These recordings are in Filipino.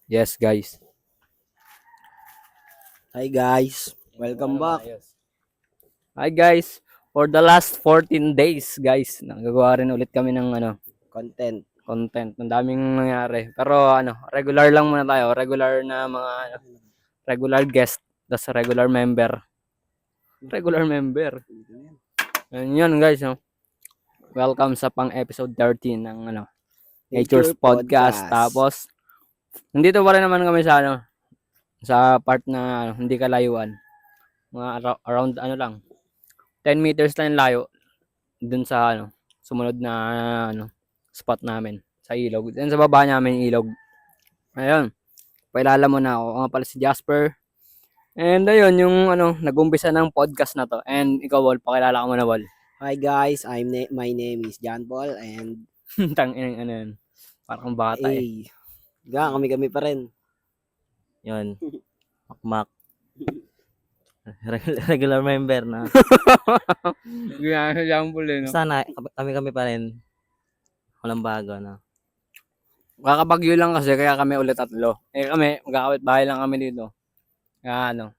Yes, guys. Hi guys, welcome back. Hi, guys. For the last 14 days, guys, nagagawa rin ulit kami ng Content. content. Ang daming nangyari. Pero regular lang muna tayo. Regular na mga regular guest, tas regular member. Regular member. Yun, guys, no. Welcome sa pang episode 13 ng Nature's Podcast. Tapos nandito pa rin naman kami sa sa part na hindi kalayuan. Mga around lang 10 meters lang layo dun sa sumunod na spot namin sa ilog. Dun sa baba namin ilog. Ayun, pailala mo na ako. Ako nga pala si Jasper. And ayun, yung nag-umpisa ng podcast na to. And ikaw, Wal, pakilala ka mo na, Wal. Hi guys, my name is John Paul and Tangin yun. Parang bata eh. kami pa rin. Yun. Makmak. Regular member na. Ganyan sa example eh, no? Sana kami pa rin. Walang bago na. Kakabagyo lang kasi kaya kami ulit tatlo. Eh kami, magkakapit bahay lang kami dito. Kaya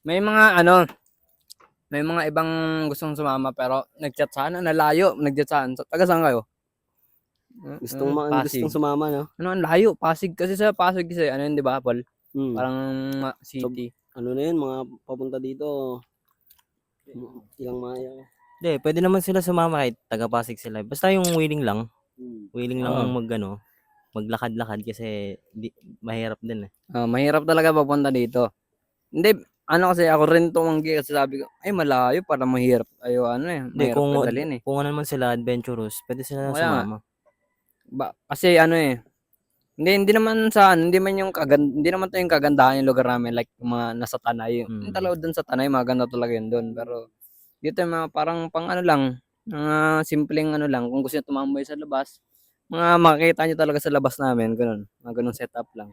may mga ibang gustong sumama pero nag-chat sana, nalayo, nag-chat sana. Taga saan kayo? Pasig. Gustong sumama, no? Ang layo, Pasig kasi sa Pasig kasi yun, 'di ba, Paul? Parang city. Ano na yun, mga papunta dito. Ilang maya. Hindi, pwede naman sila sumama kahit taga-Pasig sila. Basta yung willing lang. Willing lang maglakad-lakad kasi mahirap din eh. Mahirap talaga papunta dito. Hindi, kasi ako rin tumanggi kasi sabi ko, ay malayo para mahirap. Hindi, Mahirap padalhin eh. kung ano naman sila adventurous, pwede sila sumama. Kasi hindi naman hindi naman 'to yung kagandahan ng lugar namin like yung mga nasa Tanay. Yung talaga doon sa Tanay maganda talaga yun doon. Pero dito yung mga parang pang lang, mga simpleng lang kung gusto niyo tumambay sa labas. Mga makikita niyo talaga sa labas namin, ganoon. Mga ganung setup lang.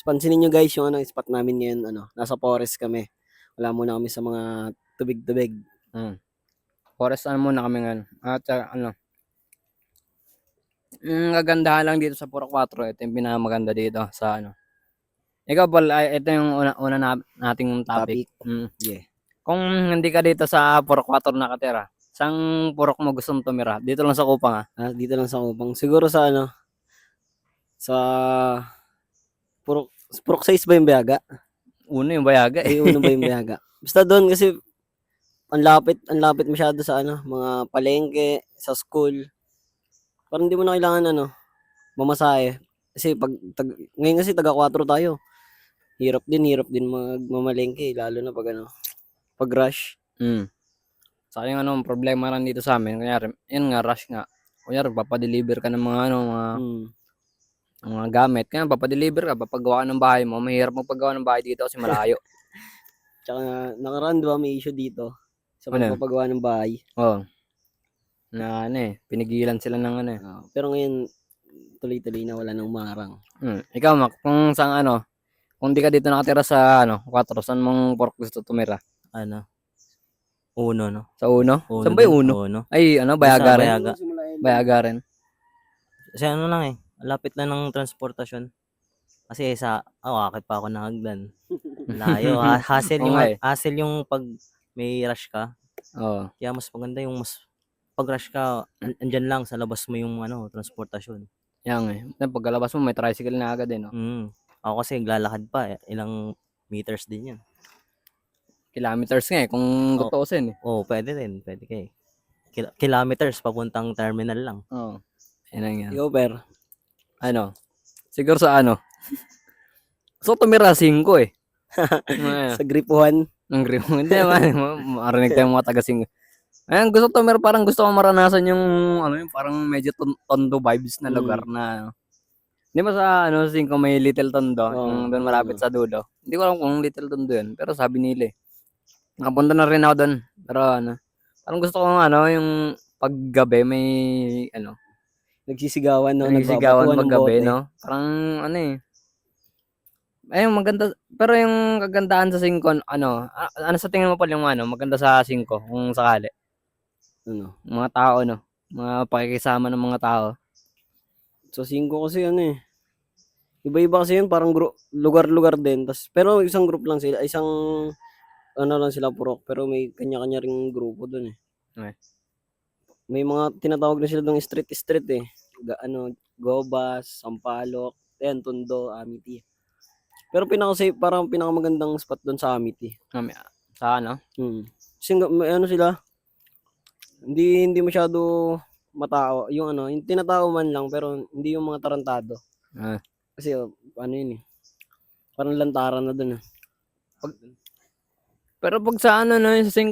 Pansinin nyo guys yung spot namin ngayon, nasa forest kami. Wala muna kami sa mga tubig-tubig. Forest muna kami ngayon. At kagandahan lang dito sa Purok 4, ito yung pinakamaganda dito sa Ikaw, Paul, ito yung una nating topic. Yeah. Kung hindi ka dito sa Purok 4 nakatira, saang purok mo gustong tumira? Dito lang sa Kupang Dito lang sa Kupang. Siguro sa sa Purok 6 ba yung Bayaga? Uno yung Bayaga eh. Uno ba yung Bayaga? Basta doon kasi ang lapit masyado sa mga palengke, sa school. Parang hindi mo na kailangan mamasahe. Kasi ngayon kasi taga 4 tayo. Hirap din magmamalengke lalo na pag rush. Sa akin problema lang dito sa amin, kunyari, yun nga rush nga. Kunyari papadeliver ka ng mga gamit, kaya papadeliver ka, papagawa ka ng bahay mo, mahirap magpagawa ng bahay dito kasi malayo. Tsaka nakaraan diba may issue dito sa pagpapagawa ng bahay. Na pinigilan sila ng pero ngayon tuloy-tuloy na, wala nang marang. Ikaw, Mac, kung kung di ka dito nakatira sa 4, saan mong purok gusto tumira? Uno, no? Sa Uno? Saan ba yung Uno? Ay, Bayaga rin? Bayaga rin. Kasi lang eh, lapit lang ng transportasyon. Kasi akit pa ako ng hagdan. Layo, hassle yung pag may rush ka. Kaya mas maganda yung pag rush ka, andyan lang sa labas mo yung transportasyon. Yan pagkalabas mo may tricycle na agad no? Ako kasi lalakad pa ilang meters din yan. Kilometers nga kung tutuusin pwede kayo. Kilometers papuntang terminal lang. Yan. Ikaw, Per? Siguro sa so tumira 5 eh. Sa Gripuhan? Ang Gripuhan. Hindi naman. Marinig tayong mga taga-5. Ayun, parang gusto ko maranasan yung yung parang medyo tondo vibes na lugar na hindi ba sa 5 may Little Tondo, yung doon malapit sa dulo. Hindi ko alam kung Little Tondo yun, pero sabi nila nakapunta na rin ako doon. Pero parang gusto ko yung paggabi may nagsisigawan paggabi no. Parang ayun maganda, pero yung kagandahan sa 5 sa tingin mo pa yung maganda sa 5 kung sakali? Mga tao mga pakikisama ng mga tao. Sa 5 kasi Iba-iba kasi yun, parang lugar-lugar din. Pero isang group lang sila, isang ano lang sila purok, pero may kanya-kanya ring grupo dun eh. Okay. May mga tinatawag na sila dong street eh. Gobas, Sampaloc, Tondo, Amity. Pero parang pinakamagandang spot doon sa Amity. Sa ano? Kasi may ano sila, hindi masyado matao. Yung tinatao man lang, pero hindi yung mga tarantado. Ah. Kasi ano yun eh. Parang lantaran na doon eh. Pero pag sa ano no, sa 5,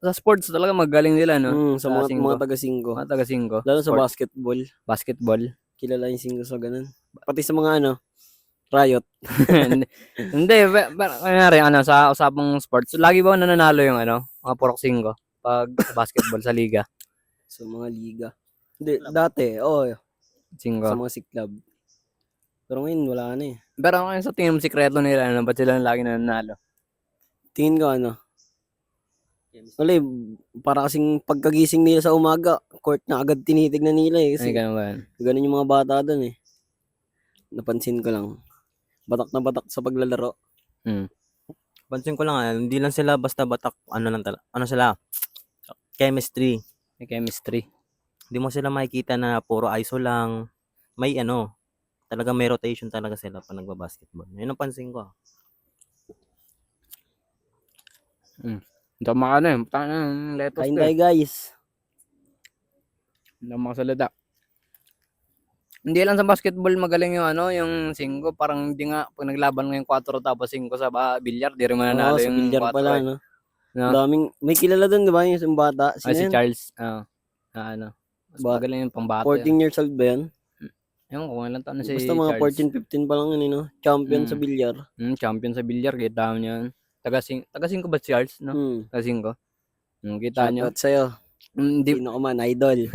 sa sports talaga magaling nila no. Sa mga 5. taga 5. Mga taga 5. Lalo sa basketball. Basketball. Kilala yung 5 sa ganun. Pati sa mga riot. Hindi, kanyari sa usapang sports, lagi ba nananalo yung mga purok 5 pag basketball sa liga? Sa mga liga. Hindi, dati, sa 5. mga siklab. Pero ngayon, wala na eh. Pero ano sa tingin mo sikreto nila, ba't sila lagi nananalo? Tingin ko wala eh, para kasing pagkagising nila sa umaga, court na agad tinitignan nila eh. Kasi Ay, ganun ba yan? ganun yung mga bata doon eh. Napansin ko lang. Batak na batak sa paglalaro. Pansin ko lang, hindi lang sila basta batak, sila, chemistry. May chemistry. Hindi mo sila makikita na puro ISO lang. May talaga may rotation talaga sila pag nagba-basketball. Yun ang pansin ko. Hindi ako letos Kain to tayo guys. Hindi ako makasalita. Hindi lang sa basketball magaling yung yung 5, parang hindi nga pag naglaban ngayong 4 tapos 5 sa bilyar, di rin mananalo Sa yung bilyar 4 pala, eh. no? No? Daming, may kilala doon, di ba? Yung bata. Ay, si Sino yan? Charles. Mas magaling yung pambata. 14 years old ba yan? Ewan ko kung ilang taon na si Basta mga Charles. 14, 15 pa lang yun, no? Champion sa bilyar. Champion sa bilyar, kita mo yan. Taga 5 ba si Charles, no? Taga 5. Kita nyo. Shoutout sa'yo. Sino ka man, idol.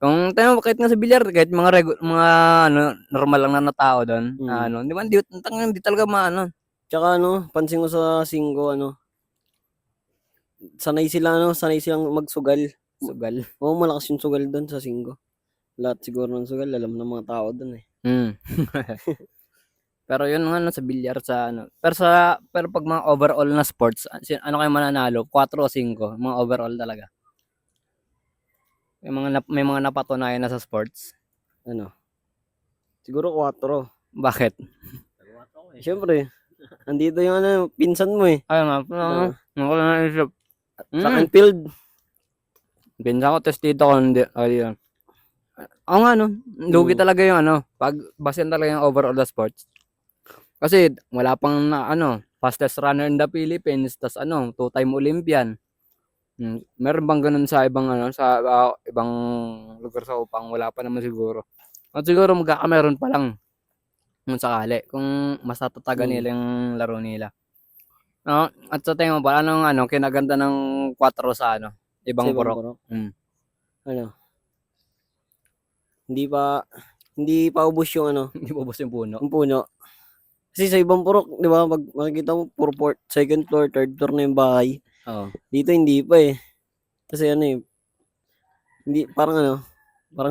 Kung tayo kahit nga sa bilyar, kahit mga normal lang na tao doon, di ba hindi talaga Tsaka pansin ko sa 5, sanay silang magsugal. sugal. Oo, malakas yung sugal doon sa 5. Lahat siguro ng sugal, alam ng mga tao doon eh. Pero yun nga sa bilyar pero pag mga overall na sports, ano kayo mananalo? 4 o 5, mga overall talaga. May mga napatunayan na sa sports. Siguro 4. Bakit? Siyempre, andito yung pinsan mo eh. Ayun nga, ako na naisip. Track and field. Pinsan ko, testito ko, hindi. Ayun. Oo nga, lugi talaga yung pag basin talaga yung overall na sports. Kasi wala pang fastest runner in the Philippines, tas 2-time Olympian. Meron bang ganun sa ibang ibang lugar sa Upang? Wala pa naman siguro. At siguro magkakameron pa lang kung sakali, kung mas natataga nila yung laro nila. At sa tingin mo ba, anong kinaganda ng 4 sa ibang purok? Hindi pa ubos yung Hindi ubos yung puno. Yung puno. Kasi sa ibang purok, di ba, pag makikita mo, puro second floor, third floor na yung bahay. Oo. Dito hindi pa eh. Kasi hindi, parang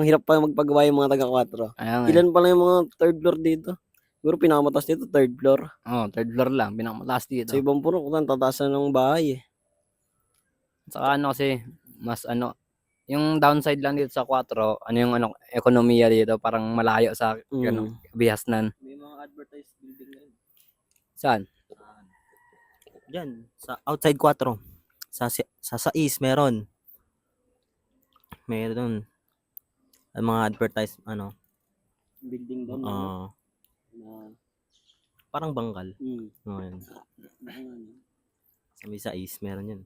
hirap pa magpagawa yung mga taga-4. Ilan pa lang yung mga third floor dito? Siguro pinakamatas dito, third floor. Third floor lang, pinakamataas dito. Sa ibang purok, tataas na ng bahay eh. Saka kasi, mas yung downside lang dito sa 4, yung ekonomiya dito, parang malayo sa Bihasnan. May mga advertised building na yun. Saan? Diyan, sa outside 4. Sa East meron. Meron. Ang mga advertised Building doon. Parang bangkal. Ngayon. Sa East meron yun.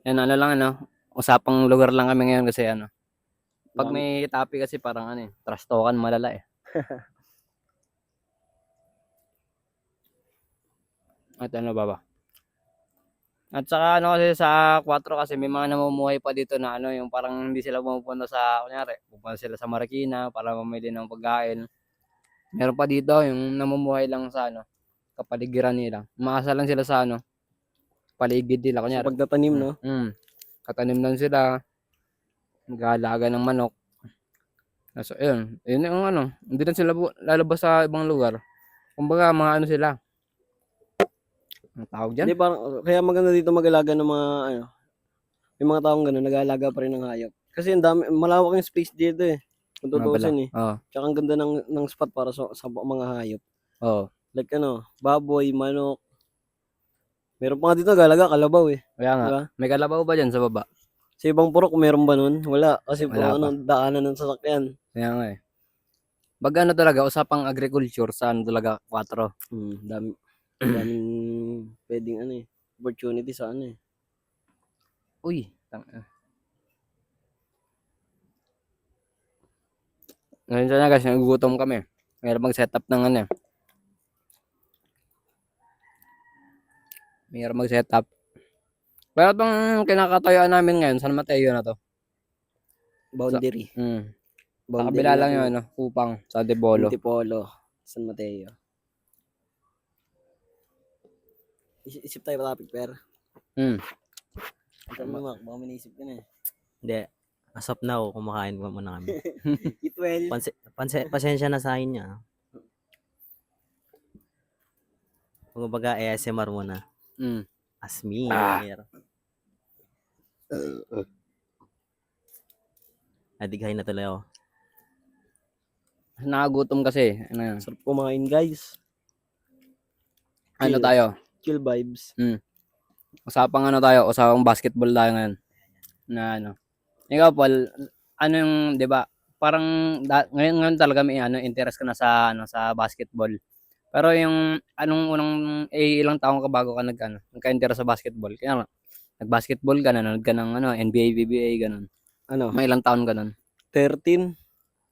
Yan usapang lugar lang kami ngayon kasi pag may topic kasi parang trash talkan malala eh. At At saka kasi sa 4 kasi may mga namumuhay pa dito na yung parang hindi sila pumupunta pupunta sila sa Marikina para mamili ng pagkain. Meron pa dito yung namumuhay lang sa kapaligiran nila. Umaasa lang sila sa paligid nila kunyari. Sa pagtatanim, no? Katanim lang sila. Mag-aalaga ng manok. So, ayun. Yun yung ano, hindi na sila lalabas sa ibang lugar. Kumbaga, mga ano sila. Ang tawag dyan? Hindi parang kaya maganda dito mag-alaga ng mga ano, yung mga taong gano'n nag-aalaga pa rin ng hayop. Kasi ang dami malawak yung space dito eh. Kung Nga pala. tutuusin eh. Oo. Tsaka ang ganda ng spot para sa mga hayop. Oo. Like ano, baboy, manok. Meron pa nga dito nag-aalaga kalabaw eh. Kaya nga. Diba? May kalabaw ba dyan sa baba? Sa ibang purok meron ba nun? Wala. Kasi Wala puro ano, daanan ng sasakyan. Kaya nga eh. Baga ano talaga, usapang agriculture sa ano talaga, 4. Daming pwedeng ano eh. Opportunity sa ano eh. Uy. Ngayon sana guys, nagugutom kami. Mayroon mag-setup ng ano eh. Mayroon mag-setup. Pero itong kinakatayuan namin ngayon, San Mateo na to. Boundary. Sa kabila lang yun, ano, Upang, sa Antipolo. Antipolo. San Mateo. Isip tayo topic, per. Ito mo, Mac. Baka manisip ka na eh. Hindi. As of now, kumakain ko muna kami. Eat well. Pasensya na sa akin niya. Kung baga, ASMR muna. Asmir. Nadighay na tuloy ako. Nakagutom kasi. Ano yun? Sarap kumain, guys. Ano Chill. tayo? Chill vibes. Usapang ano tayo? Usapang basketball tayo ngayon. Na ano. Ikaw, Paul, ano yung, di ba? Parang, ngayon talaga may ano, interest ka na sa, ano, sa basketball. Pero yung, ilang taong ka bago ka nagka-interest sa basketball? Kaya nag-basketball ka, nanonood ka ng ano, NBA, BBA, ganun. Ano? May ilang taon ka nun? 13.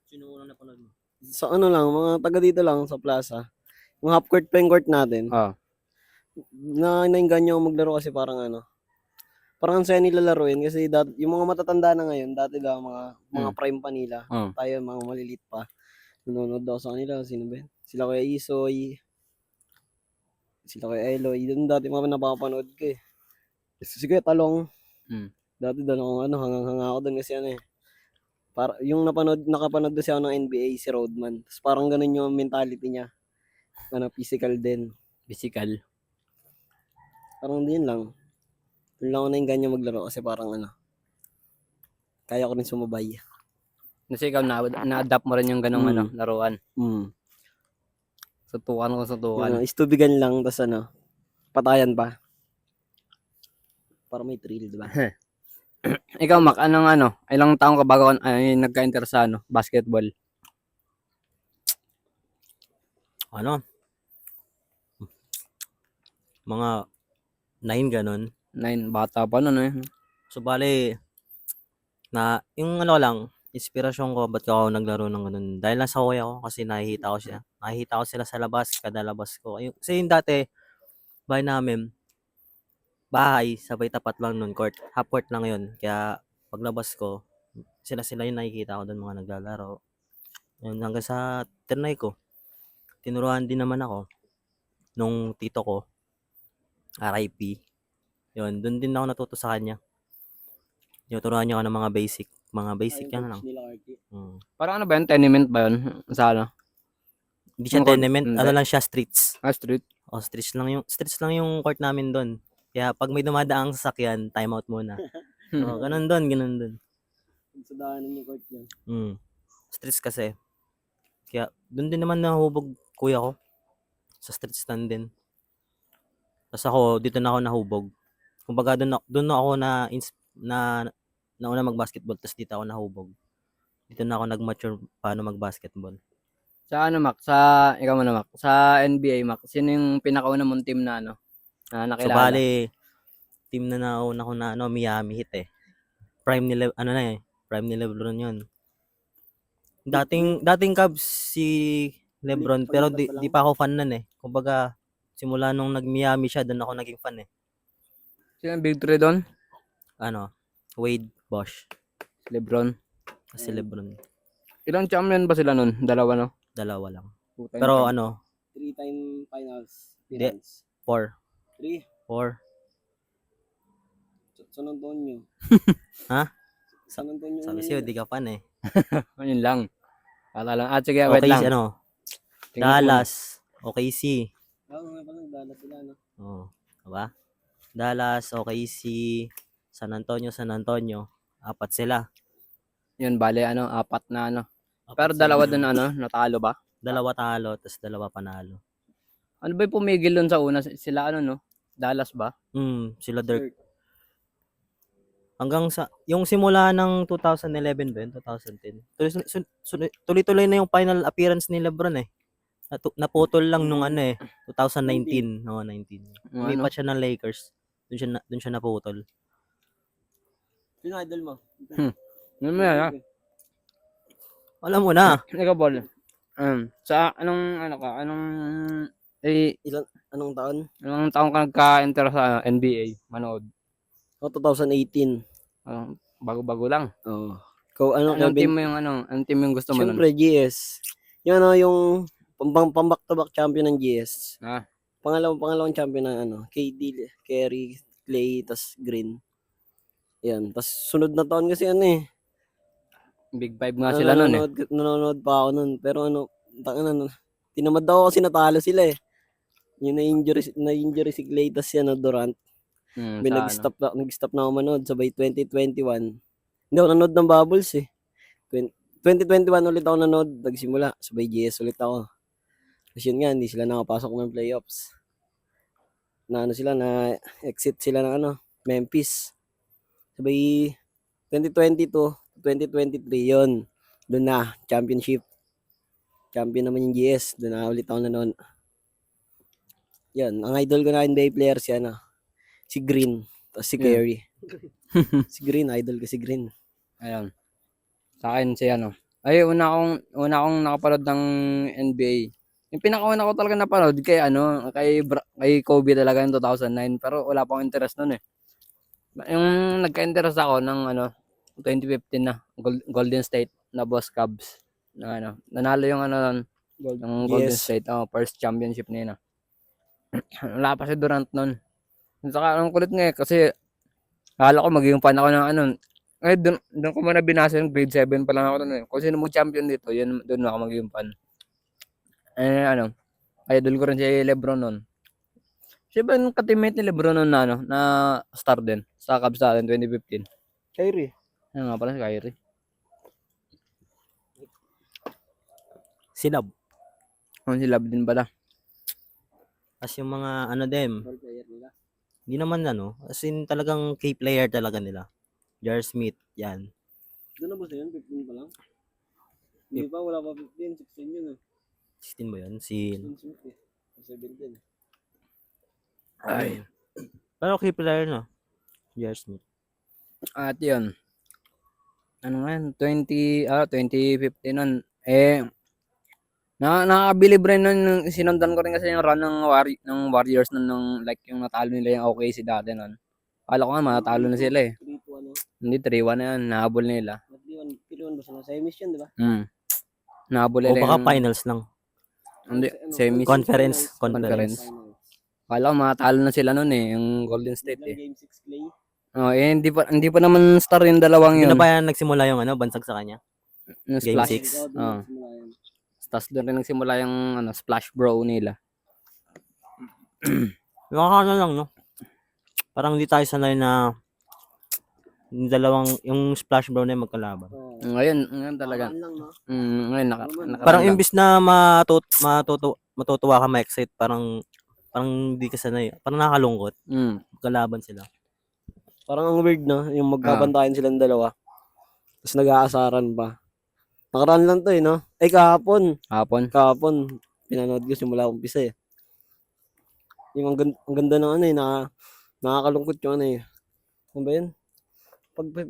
Sino unang napanood mo? Sa ano lang, mga taga dito lang sa plaza. Yung half court, pen court natin. Oo. Nainganyo ako maglaro kasi parang ano. Parang ang saya nila laruin kasi yung mga matatanda na ngayon, dati daw mga prime pa nila. Tayo mga malilit pa. Nanonood daw sa kanila, sino ba? Sila Kuya Isoy. Sila Kuya Eloy. Doon dati mga napapanood ko eh. Si Kuya Talong. Dati doon ako hanga ako doon kasi ano eh. Yung nakapanood kasi ako ng NBA, si Rodman. Tapos parang ganun yung mentality niya. Ano, physical din. Physical. Parang din lang. Doon lang ako nainganyo maglaro kasi parang ano. Kaya ko rin sumabay. Kasi ikaw na-adapt mo rin yung ganong ano, laruan. Sutukan ko sutukan. Ano, istubigan lang, tapos ano, patayan pa. Para may thrill, di ba? Ikaw, Mac, ilang taong ka bago nagka-interest sa ano, basketball? Ano? Mga 9 ganun. 9, bata pa nun eh. So, bale, yung ano lang, inspirasyon ko, ba't ako naglaro ng ganun? Dahil nasa kuya ko, kasi nakikita ko siya. Nakikita ko sila sa labas, kada labas ko. Kasi yung dati, bahay namin, sabay tapat lang nun, court. Half court lang yun. Kaya, paglabas ko, sila yung nakikita ko doon, mga naglalaro. Yun, hanggang sa tinry ko. Tinuruan din naman ako nung tito ko, RIP. Yun, doon din ako natuto sa kanya. Tinuturuan niya ako ng mga basic yan lang. Parang ano ba yun? Tenement ba yun? Sa ano? Hindi siya tenement, ano lang siya, streets. Street? O, streets lang yung court namin doon. Kaya pag may dumadaang sasakyan, time out muna. O, ganun doon. Sa daanan yung court niya. Streets kasi. Kaya doon din naman nahubog kuya ko. Sa streets lang din. Tapos ako, dito na ako nahubog. Kumbaga doon ako nauna mag-basketball, tapos dito ako nahubog. Dito na ako nag-mature paano mag-basketball. Sa ano, Mac? Ikaw muna, Mac. Sa NBA, Mac, sino yung pinakauna mong team na ano? Na nakilala? So, bali, team na nauna ko na Miami Heat eh. Prime ni LeBron yun. Dating Cavs si LeBron, pero di pa ako fan nun eh. Kumbaga, simula nung nag-Miami siya, doon ako naging fan eh. Sino yung big three doon? Wade, Bosh. LeBron. Si LeBron. Ilang champion ba sila nun? Dalawa, no? Dalawa lang. Pero 3-time finals. Hindi. 4. 4. San Antonio. Ha? San Antonio. Sabi sa'yo, di ka fan eh. Yun lang. Paalala lang. Sige, wait OKC, lang. ano? Tingnan ko muna. Dallas, OKC. Oo, nga pala, Dallas sila, no? Oh, diba? Dallas, OKC, San Antonio. Apat sila. Yun, bale, apat na Pero dalawa dun, natalo ba? Dalawa talo, tapos dalawa panalo. Ano ba yung pumigil dun sa una? Sila, no? Dallas ba? Sila Dirk. Hanggang sa, yung simula ng 2011 ba yun? 2010. Tuloy-tuloy na yung final appearance ni LeBron eh. Naputol lang nung 2019. No, 19. Lumipat siya ng Lakers. Doon siya naputol. Sino idol mo? Ano mo yan, ha? Alam mo na. Ikaw, Bol. Sa Anong taon? anong taong ka nagka-enter sa NBA? Manood? O, 2018. Bago-bago lang. Oo. Ikaw, Anong Kevin? team mo anong team yung gusto mo nun? Siyempre, GS. Yung yung pang-back-to-back champion ng GS. Pangalawang champion ng KD, Kerry, Clay, tas Green. Yan. Tas sunod na taon kasi Big Five nga sila nun eh. Nanonood pa ako nun. Pero tinamad ako kasi natalo sila eh. Yung na-injury si Clay, tas Durant. Nag-stop na ako manood. Sabay 2021. Hindi ako nanood ng Bubbles eh. 2021 ulit ako nanood. Nagsimula. Sabay GS ulit ako. Kasi yun nga, hindi sila nakapasok ng playoffs. Na-exit sila ng Memphis. Sabay 2022, 2023 yun. Doon na, championship. Champion naman yung GS. Doon na ulit ako nanood. Yan, ang idol ko na NBA player si Green, tapos si Kerry. Si Green, idol ko si Green. Ayun. Sa akin si Ay, una akong nakapanood ng NBA. Yung pinakauna ko talaga napanood kay Kobe talaga yung 2009, pero wala pa akong interest noon eh. Yung nagka-interest ako ng 2015 na Golden State na boss Cubs na nanalo yung ng Golden State, first championship nila. Wala pa si Durant noon. Saka ang kulit nga kasi akala ko magiging fan ako ng doon ko muna binasa yung grade 7 pa lang ako noon eh. Kung sino mo champion dito, yun doon ako magiging fan. Idol ko rin si LeBron noon. Siya ba yung ka-teammate ni LeBron noon na star din sa Cubs natin 2015? Kyrie. Ano nga pala si Kyrie. Si Love. Si Love din pala. As yung mga hindi naman as in talagang key player talaga nila. Jar Smith, yan. Doon na ba yun? 15 pa lang? Hindi pa, wala pa 15, 16 yun 16 ba yun? 16 Smith 17. Ay. Pero key player Jar Smith. At yun. Ano nga yun? 2015 nun. Nakakabilib rin nun. Sinundan ko rin kasi yung run ng Warriors nun like yung natalo nila yung OKC dati nun. Kala ko nga matatalo na sila eh. 3-2 Hindi, 3-1 na yan. Nahabol nila. 3-1 ba sila? Semis yun, di ba? Nahabol O nila baka yung... finals lang. Hindi, semis. Conference. Kala ko matatalo na sila nun eh. Yung Golden State eh. Game 6 Clay. Hindi pa naman star yung dalawang Hindi yun. na ba yan nagsimula yung bansag sa kanya? Yung Game splash. 6. Tapos doon rin nagsimula yung splash bro nila. Nakakano lang, no? Parang hindi tayo sanay na yung splash bro na yung magkalaban. Ngayon talaga. Ngayon Parang imbis na matutuwa ka, ma-excite, parang hindi ka sanay. Parang nakakalungkot. Magkalaban sila. Parang ang weird yung magkabantayan silang dalawa. Tapos nag-aasaran pa. Nakaraan lang to no? Ay, kahapon. Kahapon. Pinanood ko simula umpisa eh. Yung ang ganda ng nakakalungkot yung Ano ba yun?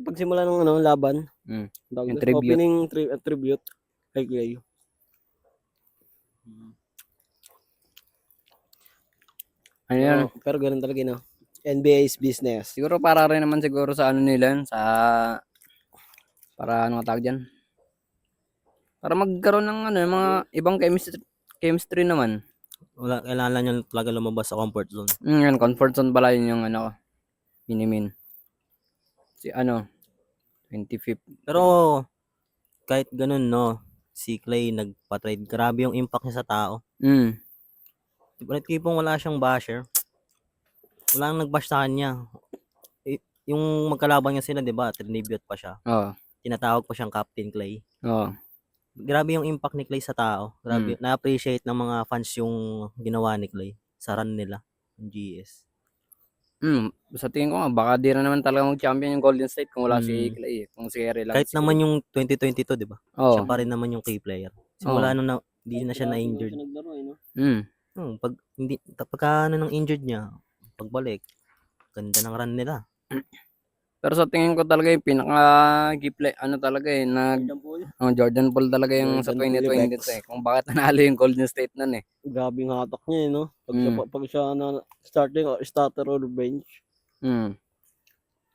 Pagsimula ng laban. Yung tribute. Opening tribute kay Clay. Ano yan? Pero ganun talaga NBA is business. Siguro para rin naman sa nila yun, para tawag dyan? Para magkaroon ng yung mga ibang chemistry naman. Wala, kailangan nyo talaga lumabas sa comfort zone. Yan, comfort zone pala yun yung minimin. Si 25. Pero kahit ganun si Clay nagpa-trade. Grabe yung impact niya sa tao. Mm. Diba, tipong wala siyang basher. Wala nang nag-bash sa kanya. Yung magkalaban niya sila, 'di ba? Trinibute pa siya. Oo. Tinatawag pa siyang Captain Clay. Oo. Grabe yung impact ni Clay sa tao. Grabe, na-appreciate ng mga fans yung ginawa ni Clay sa run nila ng GS. Sa tingin ko nga, baka di na naman talaga mag-champion yung Golden State kung wala si Mm. Clay. Kung si Curry lang. Kahit naman yung 2022, 'di ba? Oo. Siya pa rin naman yung key player. Simula nung hindi na siya na-injured. Naglaro, no? Pag hindi pagka ng injured niya, pagbalik, ganda ng run nila. Pero sa tingin ko talaga yung pinaka giplay talaga Jordan Poole talaga yung sa Jordan 2022 Poole, kung bakit nanalo yung Golden State nun eh. Grabe yung hatak niya, no? Pag siya na starting or starter or bench.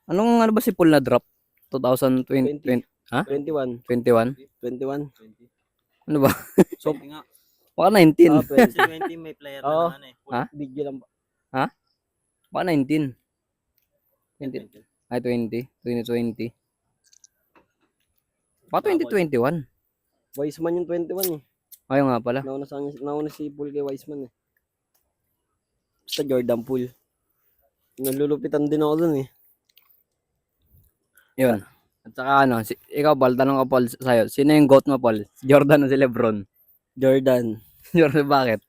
Anong ba si Poole na drop? 2020? 21. 21? 21. Ano ba? So, Baka 19. 20 may player Oo. na eh. Ha? Bigyan lang. Baka 19. 20. Ay, 20. 2020. Baka 2021. Wiseman yung 21 eh. Ayaw nga pala. Nauna si Poole kay Wiseman eh. Basta Jordan Poole. Nalulupitan din ako dun eh. Yun. At saka ikaw Paul, tanong ko Paul sa'yo. Sino yung GOAT mo Paul? Si Jordan o si Lebron? Jordan. Jordan, bakit?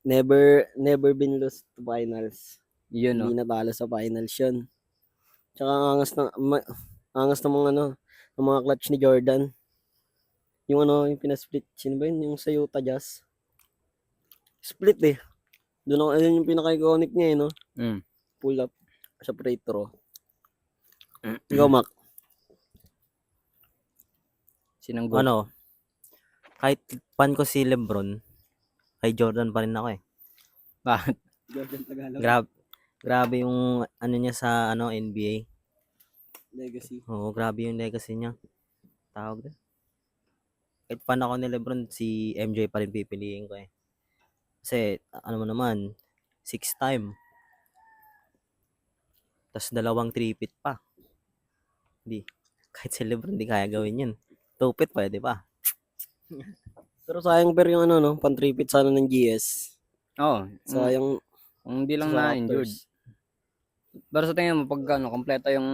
Never been lost to finals. Yun Hindi natalo sa finals yun. Tsaka ang angas ng mga ng mga clutch ni Jordan. Yung yung pinasplit. Sino ba yun? Yung sa Utah Jazz. Split eh. Ayun yung pinaka-iconic niya eh, no? Pull up sa free throw. Ikaw, Mac. Sinong GOAT? Kahit fan ko si Lebron, kay Jordan pa rin ako eh. Bakit? Jordan Tagalog. Grabe yung niya sa NBA. Legacy. Oo, grabe yung legacy niya. Tawag din. Kahit fan ako ni Lebron, si MJ pa rin pipiliin ko eh. Kasi, mo naman, 6-time. Tapos 2 3-peat pa. Kahit si Lebron, di kaya gawin yun. 2-peat pwede pa. Pero sayang yung pan 3-peat sana ng GS. Oo. Sayang. Kung hindi lang sa na-injured. Raptors. Pero sa tingin mo, pag kompleto yung,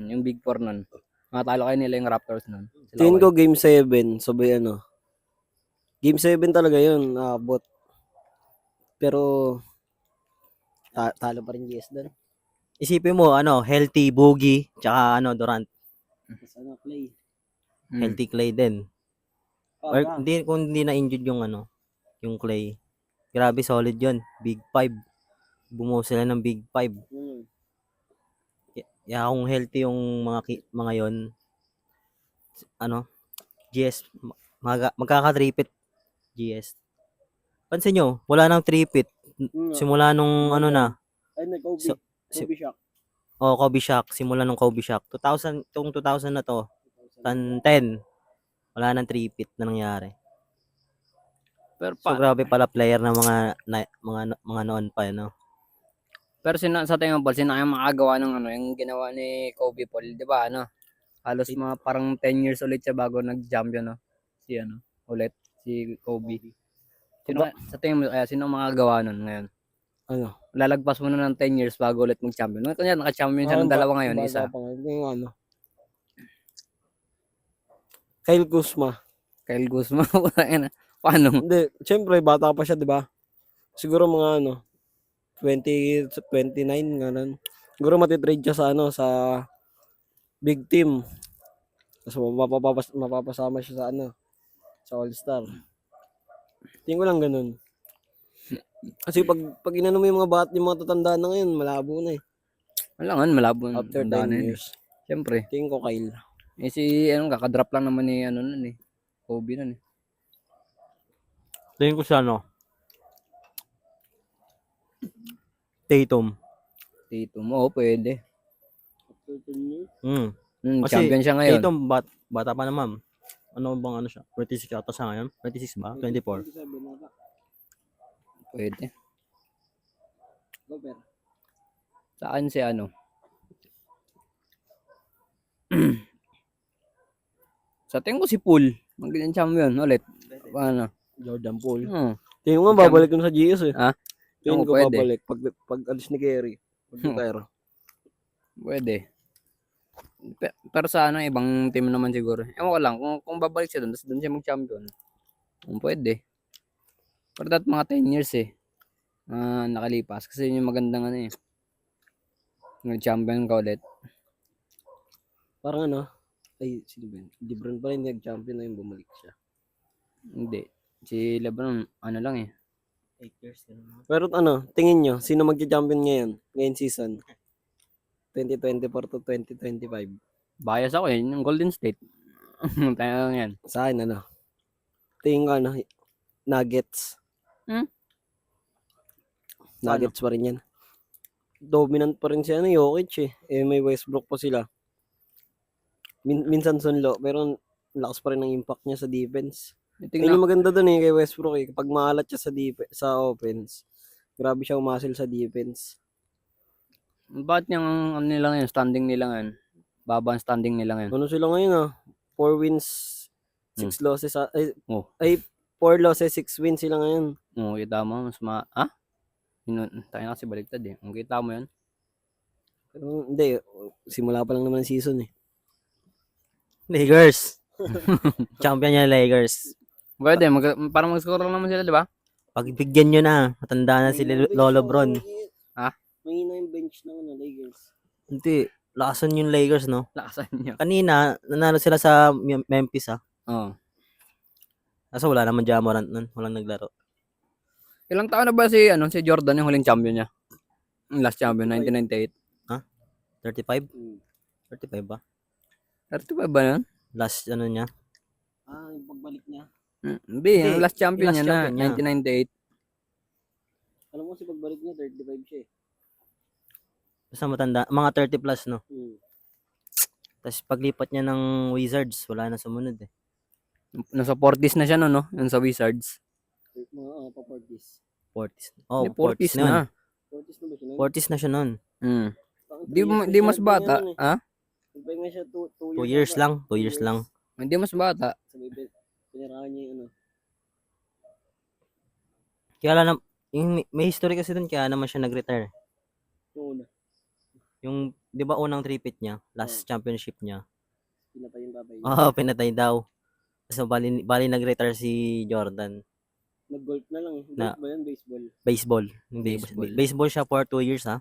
yung Big Four nun, matalo kayo nila yung Raptors nun. Tingin ko game 7, sabay Game 7 talaga yun, naabot. Pero, talo pa rin GS doon. Isipin mo, healthy Boogie, tsaka Durant. Clay. Healthy Clay din. Or kung hindi na-injured yung Clay. Grabe, solid yun. Big 5. Bumuo sila ng Big 5. Kung healthy yung mga yon, GS, magkaka-3-peat GS. Pansin nyo, wala nang 3-peat. Simula nung Ay, Kobe. Kobe Shaq. Kobe Shaq. Simula nung Kobe Shaq. 2000 na to. 10. Wala nang 3-peat na nangyari. Pero So, grabe pala player ng mga noon pa, Pero sa tingin mo, Paul, sino kayang makagawa ng yung ginawa ni Kobe Paul, di ba, halos mga parang 10 years ulit siya bago nag-champion, ulit, si Kobe. Sa tingin mo, sino makagawa nun ngayon? Lalagpas mo na ng 10 years bago ulit mag-champion. Kanya naka-champion siya ng dalawa ngayon, isa. Kyle Kuzma. Paano? Hindi, syempre, bata pa siya, di ba? Siguro mga 20, 29, ganun. Siguro matitrade siya sa big team. Tapos mapapasama siya sa All-Star. Tingin ko lang ganun. Kasi pag inano mo yung mga tatandaan na ngayon, malabo na eh. Walangan, malabo. After 10 years. Siyempre. Tingin ko Kyle. Kakadrop lang naman ni Kobe nun eh. Tingin ko siya, Tatum. Oo, pwede. Kasi Champion siya ngayon. Tatum, bata pa naman. Ano bang siya? 26 ata siya ngayon? 26 ba? 24? Pwede. Saan si Sa tingin ko si Poole. Magiging champion ulit. Paano? Jordan Poole. Champ- Tingin mo babalik dun sa GS eh. Ah? Tingin Oo, ko pwede. babalik pag alis ni Kerry. Pag Pwede. Pero sa ano, ibang team naman siguro. Ewan ko lang, kung babalik siya doon, tapos doon siya mag-champion. Pwede. Pero that mga 10 years eh. Nakalipas. Kasi yun yung magandang ano eh. Nag-champion ka ulit. Parang ano, ay, sino ba yun? Lebron pa rin nag-champion na yung bumalik siya. Hindi. Si Lebron, ano lang eh. 8 years. Yun. Pero ano, tingin nyo, sino magja-champion ngayon season? 2024 to 2025. Bias ako eh, yung Golden State. Tayo lang yan. Sa akin, ano? Tingin ko, ano, Nuggets. Nuggets pa rin yan. Dominant pa rin si ano, Jokic eh. May Westbrook pa sila. Minsan sunlo, pero lakas pa rin ang impact niya sa defense. Yun yung maganda dun eh kay Westbrook eh. Kapag maalat siya sa offense, grabe siya umasil sa defense. Bakit yung ano nila ngayon, standing nila ngayon? Baba ang standing nila ngayon. Ano sila ngayon 4 wins, 6 losses. Oh. 4 losses, 6 wins sila ngayon. Oo, kita mo. Tayo na kasi baliktad eh. Ang kita mo yun? Pero hindi, simula pa lang naman ang season eh. Lakers. Champion niya Lakers. Pwede, parang mag-score lang naman sila, di ba? Pagbigyan nyo na. Matanda na si Lolo Bron. Ha? Mahina yung bench ng Lakers. Hindi. Lakasan yung Lakers, no? Lakasan niya. Kanina, nanalo sila sa Memphis, Oo. Kaso wala naman Ja Morant nun. Walang naglaro. Ilang taon na ba si Jordan yung huling champion niya? Yung last champion, 1998. 35? 35 ba? 35 ba yun? Last ano niya? Yung pagbalik niya. Hindi, yung last champion yung last niya champion niya. 1998. Alam mo si pagbalik niya, 35 siya eh. Basta matanda. Mga 30 plus, no? Tapos paglipat niya ng Wizards, wala na sumunod eh. Nasa 40s na siya no? Yung sa Wizards. Mga pa-40s. 40s. Oh, Hindi, 40s na. na. 40s na ba siya? 40s na siya nun. Di mas bata. Ha? Nagpahinga siya 2 years lang. 2 years lang. Hindi mas bata. Sabi, pinirahan niya yung ano. Kaya lang, may history kasi dun kaya naman siya nag-retire. Yung una. Yung, di ba unang tripit niya, last championship niya. Pinatay yung tatay niya. Oo, pinatay daw. So, bali nag-retire si Jordan. Nag-golf na lang. Golf Na- ba yan? Baseball. Baseball. Hindi, Baseball. baseball siya for 2 years, ha?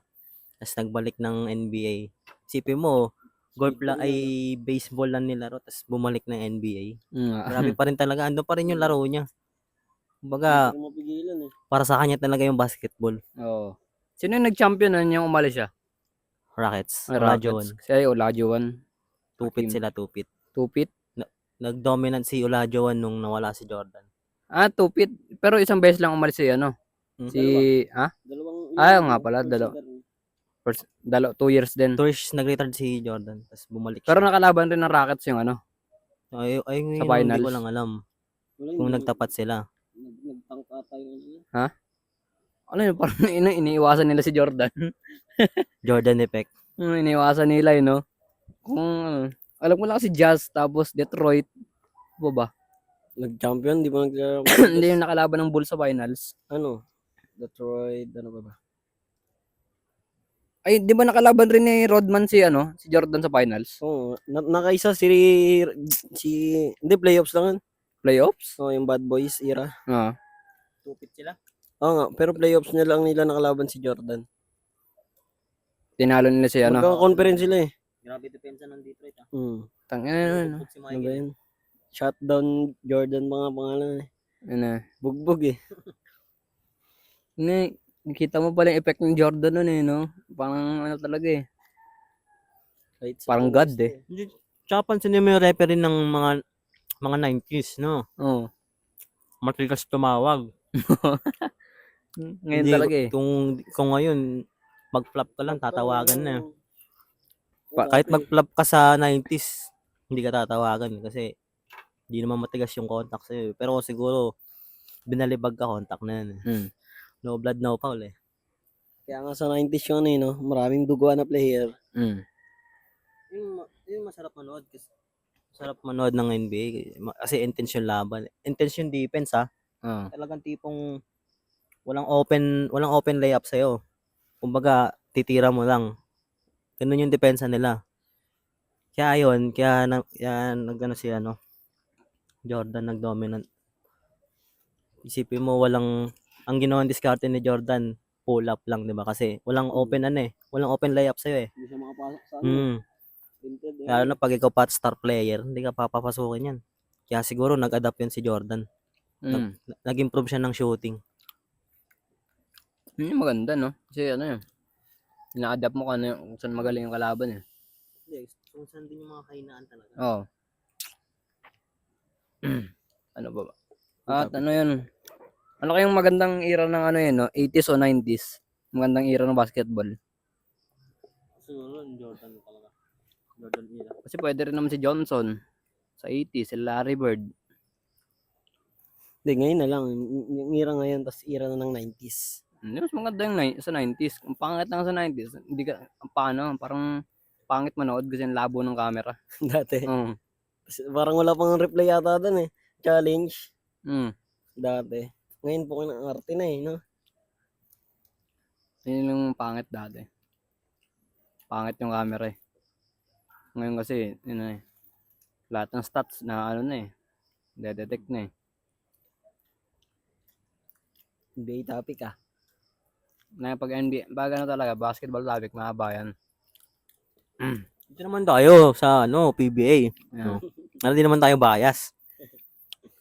Tapos nagbalik ng NBA. Sipin mo, golf lang ay baseball lang nilaro, tapos bumalik ng NBA. Grabe pa rin talaga. Ando pa rin yung laro niya. Kumbaga, Hindi ko mapigilan eh. para sa kanya talaga yung basketball. Oo. Sino yung nag-champion nun yung umalis siya? Rockets. Rockets. Olajuwon. Si Olajuwon. Tupit Hakim. sila, tupit. Tupit. Nag-dominant si Olajuwon nung nawala si Jordan. Tupit. Pero isang beses lang umalis si Si, Dalawang nga pala, dalawa. 2 years din. 2 years nag-retire si Jordan, tapos bumalik Pero siya. nakalaban rin ng Rockets yung Ay, sa ngayon, hindi finals. ko lang alam kung nagtapat sila. Nagtangka tayo. Ano yun, parang iniiwasan nila si Jordan. Jordan effect. Iniiwasan nila no? Kung alam ko lang si Jazz, tapos Detroit. Ano ba? Nag-champion, di ba naglaro? Hindi yung nakalaban ng Bulls sa finals. Ano? Detroit, ano ba ba? Ay, di ba nakalaban rin ni Rodman si Jordan sa finals? Oo, nakaisa hindi playoffs lang yun. Playoffs? Oo, yung Bad Boys era. Tupit sila. Oo nga, pero playoffs niya lang nila nakalaban si Jordan. Tinalo nila si Magkaka-conference sila eh. Grabe depensa ng Detroit. Tangina Si Ano ba yun? Shutdown Jordan mga pangalan eh. Bugbog eh. Nakita mo pala yung effect ng Jordan nun no? Parang talaga eh. Kahit sa Parang God eh. Tsaka pansinin mo yung referee ng mga 90s, no? Oo. Matigas tumawag. Ngayon Hindi, talaga eh. Kung ngayon, mag-flop ka lang, tatawagan na. Kahit mag-flop ka sa 90s, hindi ka tatawagan kasi hindi naman matigas yung contact sa'yo. Pero siguro, binalibag ka, contact na yan. No blood, no foul eh. Kaya nga sa 90s yun eh, no? Maraming duguan na player. Yung masarap manood kasi Sarap manood ng NBA kasi intense yung laban. Intense yung defense ha. Oh. Talagang tipong walang open layup sa'yo. Kumbaga, titira mo lang. Ganun yung depensa nila. Kaya yun, kaya nagano si Jordan nag-dominant. Isipin mo ang ginawang diskarte ni Jordan, pull up lang, 'di ba? Kasi walang open walang open layup sa'yo eh. Hindi siya makapasok sa tinted. Lalo na pag ikaw pat star player, hindi ka papapasukin yan. Kaya siguro nag-adapt yun si Jordan. Nag-improve siya ng shooting. Yun yung maganda, no? Kasi yun, ina-adapt mo kung saan magaling yung kalaban eh. Hindi, kung saan din yung mga kahinaan talaga. Oo. Ano ba? At ano yun? Ano kayong magandang era ng no? 80s o 90s? Magandang era ng basketball. Siguro Jordan talaga. Jordan era. Kasi pwede rin naman si Johnson sa 80s, si Larry Bird. Hindi, ngayon na lang. Yung era ngayon, tapos era na ng 90s. Hindi, mas maganda yung sa 90s. Ang pangit lang sa 90s. Hindi ka, parang pangit manood kasi yung labo ng camera. Dati. Oo. Parang wala pang replay yata dun eh. Challenge. Dati. Ngayon po ng arte na eh, no? Yun yung pangit dati. Pangit yung camera eh. Ngayon kasi, lahat ng stats na detect na eh. NBA topic ah. Pag NBA, talaga, basketball topic, mahaba yan. Dito naman tayo sa PBA. Yeah. Hindi naman tayo bias.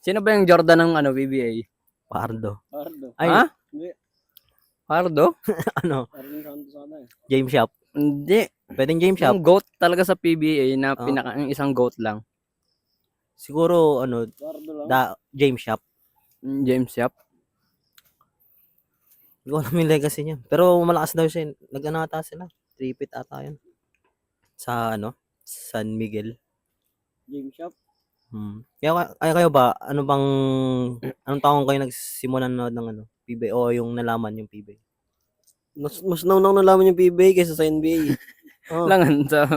Sino ba yung Jordan ng PBA? Pardo. Ay, Ha? hindi. Pardo? Arvin Santos sana eh. James Shop. Hindi. Pwedeng James Shop. Yung GOAT talaga sa PBA na Oh. yung isang GOAT lang. Siguro Pardo lang. James Shop. James Yap. Hindi ko alam yung legacy niya. Pero malakas daw siya. Nag-anata sila. 3-peat ata yun. Sa San Miguel. James Shop. Kayo ba, anong taong kayo nagsimulan nanood ng PBA o yung nalaman yung PBA? Mas naunang nalaman yung PBA kaysa sa NBA. Oh. Langan sa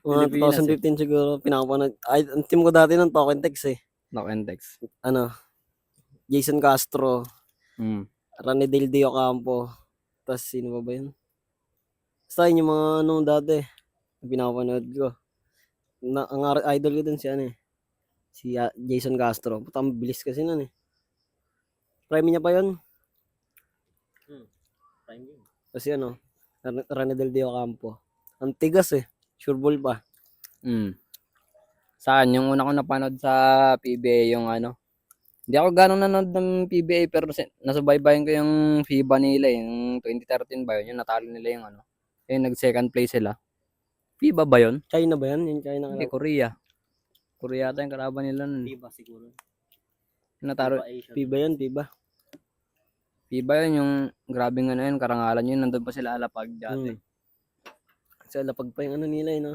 Mga Pilipinas 2015 siguro, pinakapanood. Ay, ang team ko dati ng Token Tex eh. Index. Jason Castro, Mm. Rene Del Dio Campo, tapos sino ba yun? Basta yun yung mga dati, pinapanood ko. Ang idol ko dun si Jason Castro. Putang bilis kasi nun eh. Prime niya pa yun. Kasi Rene Del Dio Campo. Ang tigas eh. Sure ball pa. Saan? Yung una ko napanood sa PBA yung Hindi ako ganong nanood ng PBA pero nasubaybayan ko yung FIBA nila yung 2013 ba yun? Yung natalo nila yung yung nag-second place sila. FIBA ba yun? China ba yan? Yung China Hindi, Korea. Korea ata yung kalaban nila nun. FIBA siguro. Natalo. FIBA yan, FIBA. FIBA yun yung grabing yun, karangalan yun. Nandun pa sila alapag dati. Kasi alapag pa yung nila eh, no?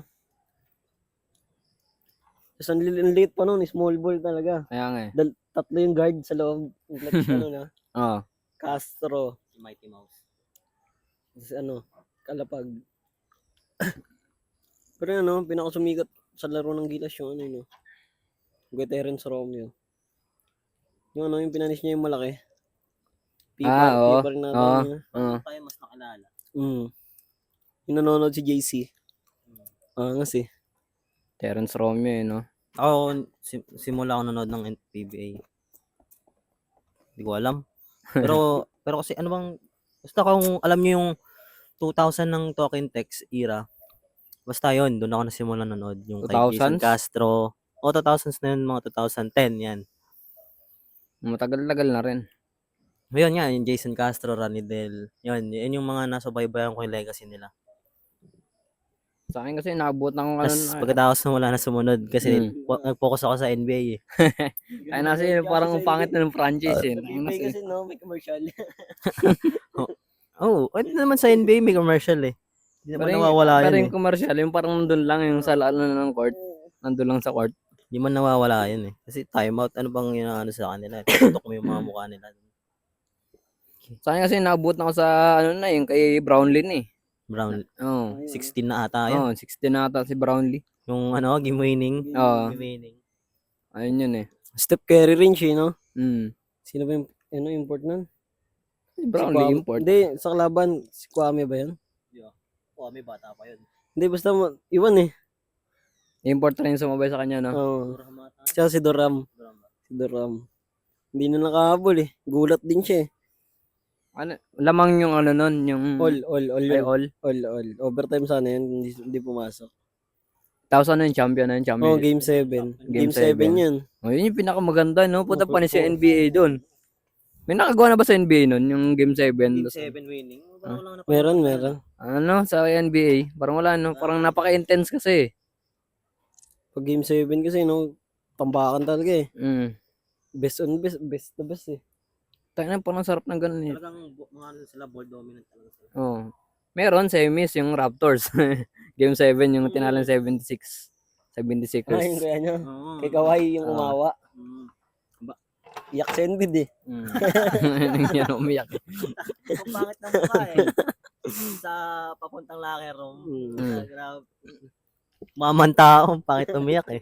Tapos ang liit pa nun, small ball talaga. Kaya nga eh. Tatlo yung guard sa loob. Clutch na. Oo. Castro. Mighty Mouse. Tapos kalapag. Pero pinakasumikat sa laro ng Gilas yung Guterres Romeo. Yung yung pinanis niya yung malaki. Oo. Pipa rin natin. Tayo mas nakalala. Yung nanonood si JC. Kasi. Terence Romeo no? Ako, simula ako nanood ng PBA. Hindi ko alam. Pero kasi basta kung alam niyo yung 2000 ng Token Tex era, basta yun, doon ako nasimula nanood. Yung kay Jason 2000s? Castro. 2000s na yun, mga 2010, yan. Matagal-tagal na rin. Yun nga, yung Jason Castro, Ranidel. Yun yung mga nasubaybayan ko yung legacy nila. Sa akin kasi naabot ng Pagkatapos na wala na sumunod kasi nag-focus ako sa NBA eh. Ay nasi parang ang pangit na ng franchise eh. Kasi may commercial. Hindi naman sa NBA may commercial eh. Hindi naman nawawala yun Pero eh. yung commercial, yung parang nandun lang yung sa ng court. Nandun lang sa court. Hindi man nawawala yun eh. Kasi timeout, ano bang sa kanila? Tutok mo yung mga mukha nila. Sa akin kasi naabot na ako sa yung kay Brownlee eh. Brown. Oh. 16 na ata yun. 16 na ata si Brownlee. Yung ano, game winning. Oo. Game winning. Ayun yun eh. Steph Curry rin siya, no? Mm. Sino ba yung, import nun? Si Brownlee Kwame. import. Hindi, sa kalaban, si Kwame ba yun? Oh, may bata pa yun. Hindi, basta, iwan eh. Import rin yung sumabay sa kanya, no? Oo. Siya si Duram. Si Duram. Hindi na nakahabol eh. Gulat din siya eh. Ano, lamang yung ano nun, yung... All Ay, yun. all. All. Overtime sana yun, hindi pumasok. Tapos ano yung champion na yung champion? Oh, game 7. Game Game 7 7. yun. Oh, yun yung pinakamaganda, no? Punta pa ni si NBA doon. May nakagawa na ba sa NBA nun, yung game 7? Game 7 winning. Meron. Ano, sa NBA? Parang wala, no? Parang napaka-intense kasi. Pag game 7 kasi, no, tambakan talaga eh. Mm. Best to best eh. Tayo na, parang sarap ng ganun eh. Talagang mga ano sila, ball dominant talaga sila. Oh. Meron, semis, yung Raptors. game 7, yung tinalang 76. 76ers. Ay, yung kaya nyo. Oo. Kay Kawhi yung Ah. umawa. Iyak si Embiid eh. Mm. Yan, umiyak. Ang pangit na mukha eh. Sa papuntang locker room. Grabe. Maman tao, pangit umiyak eh.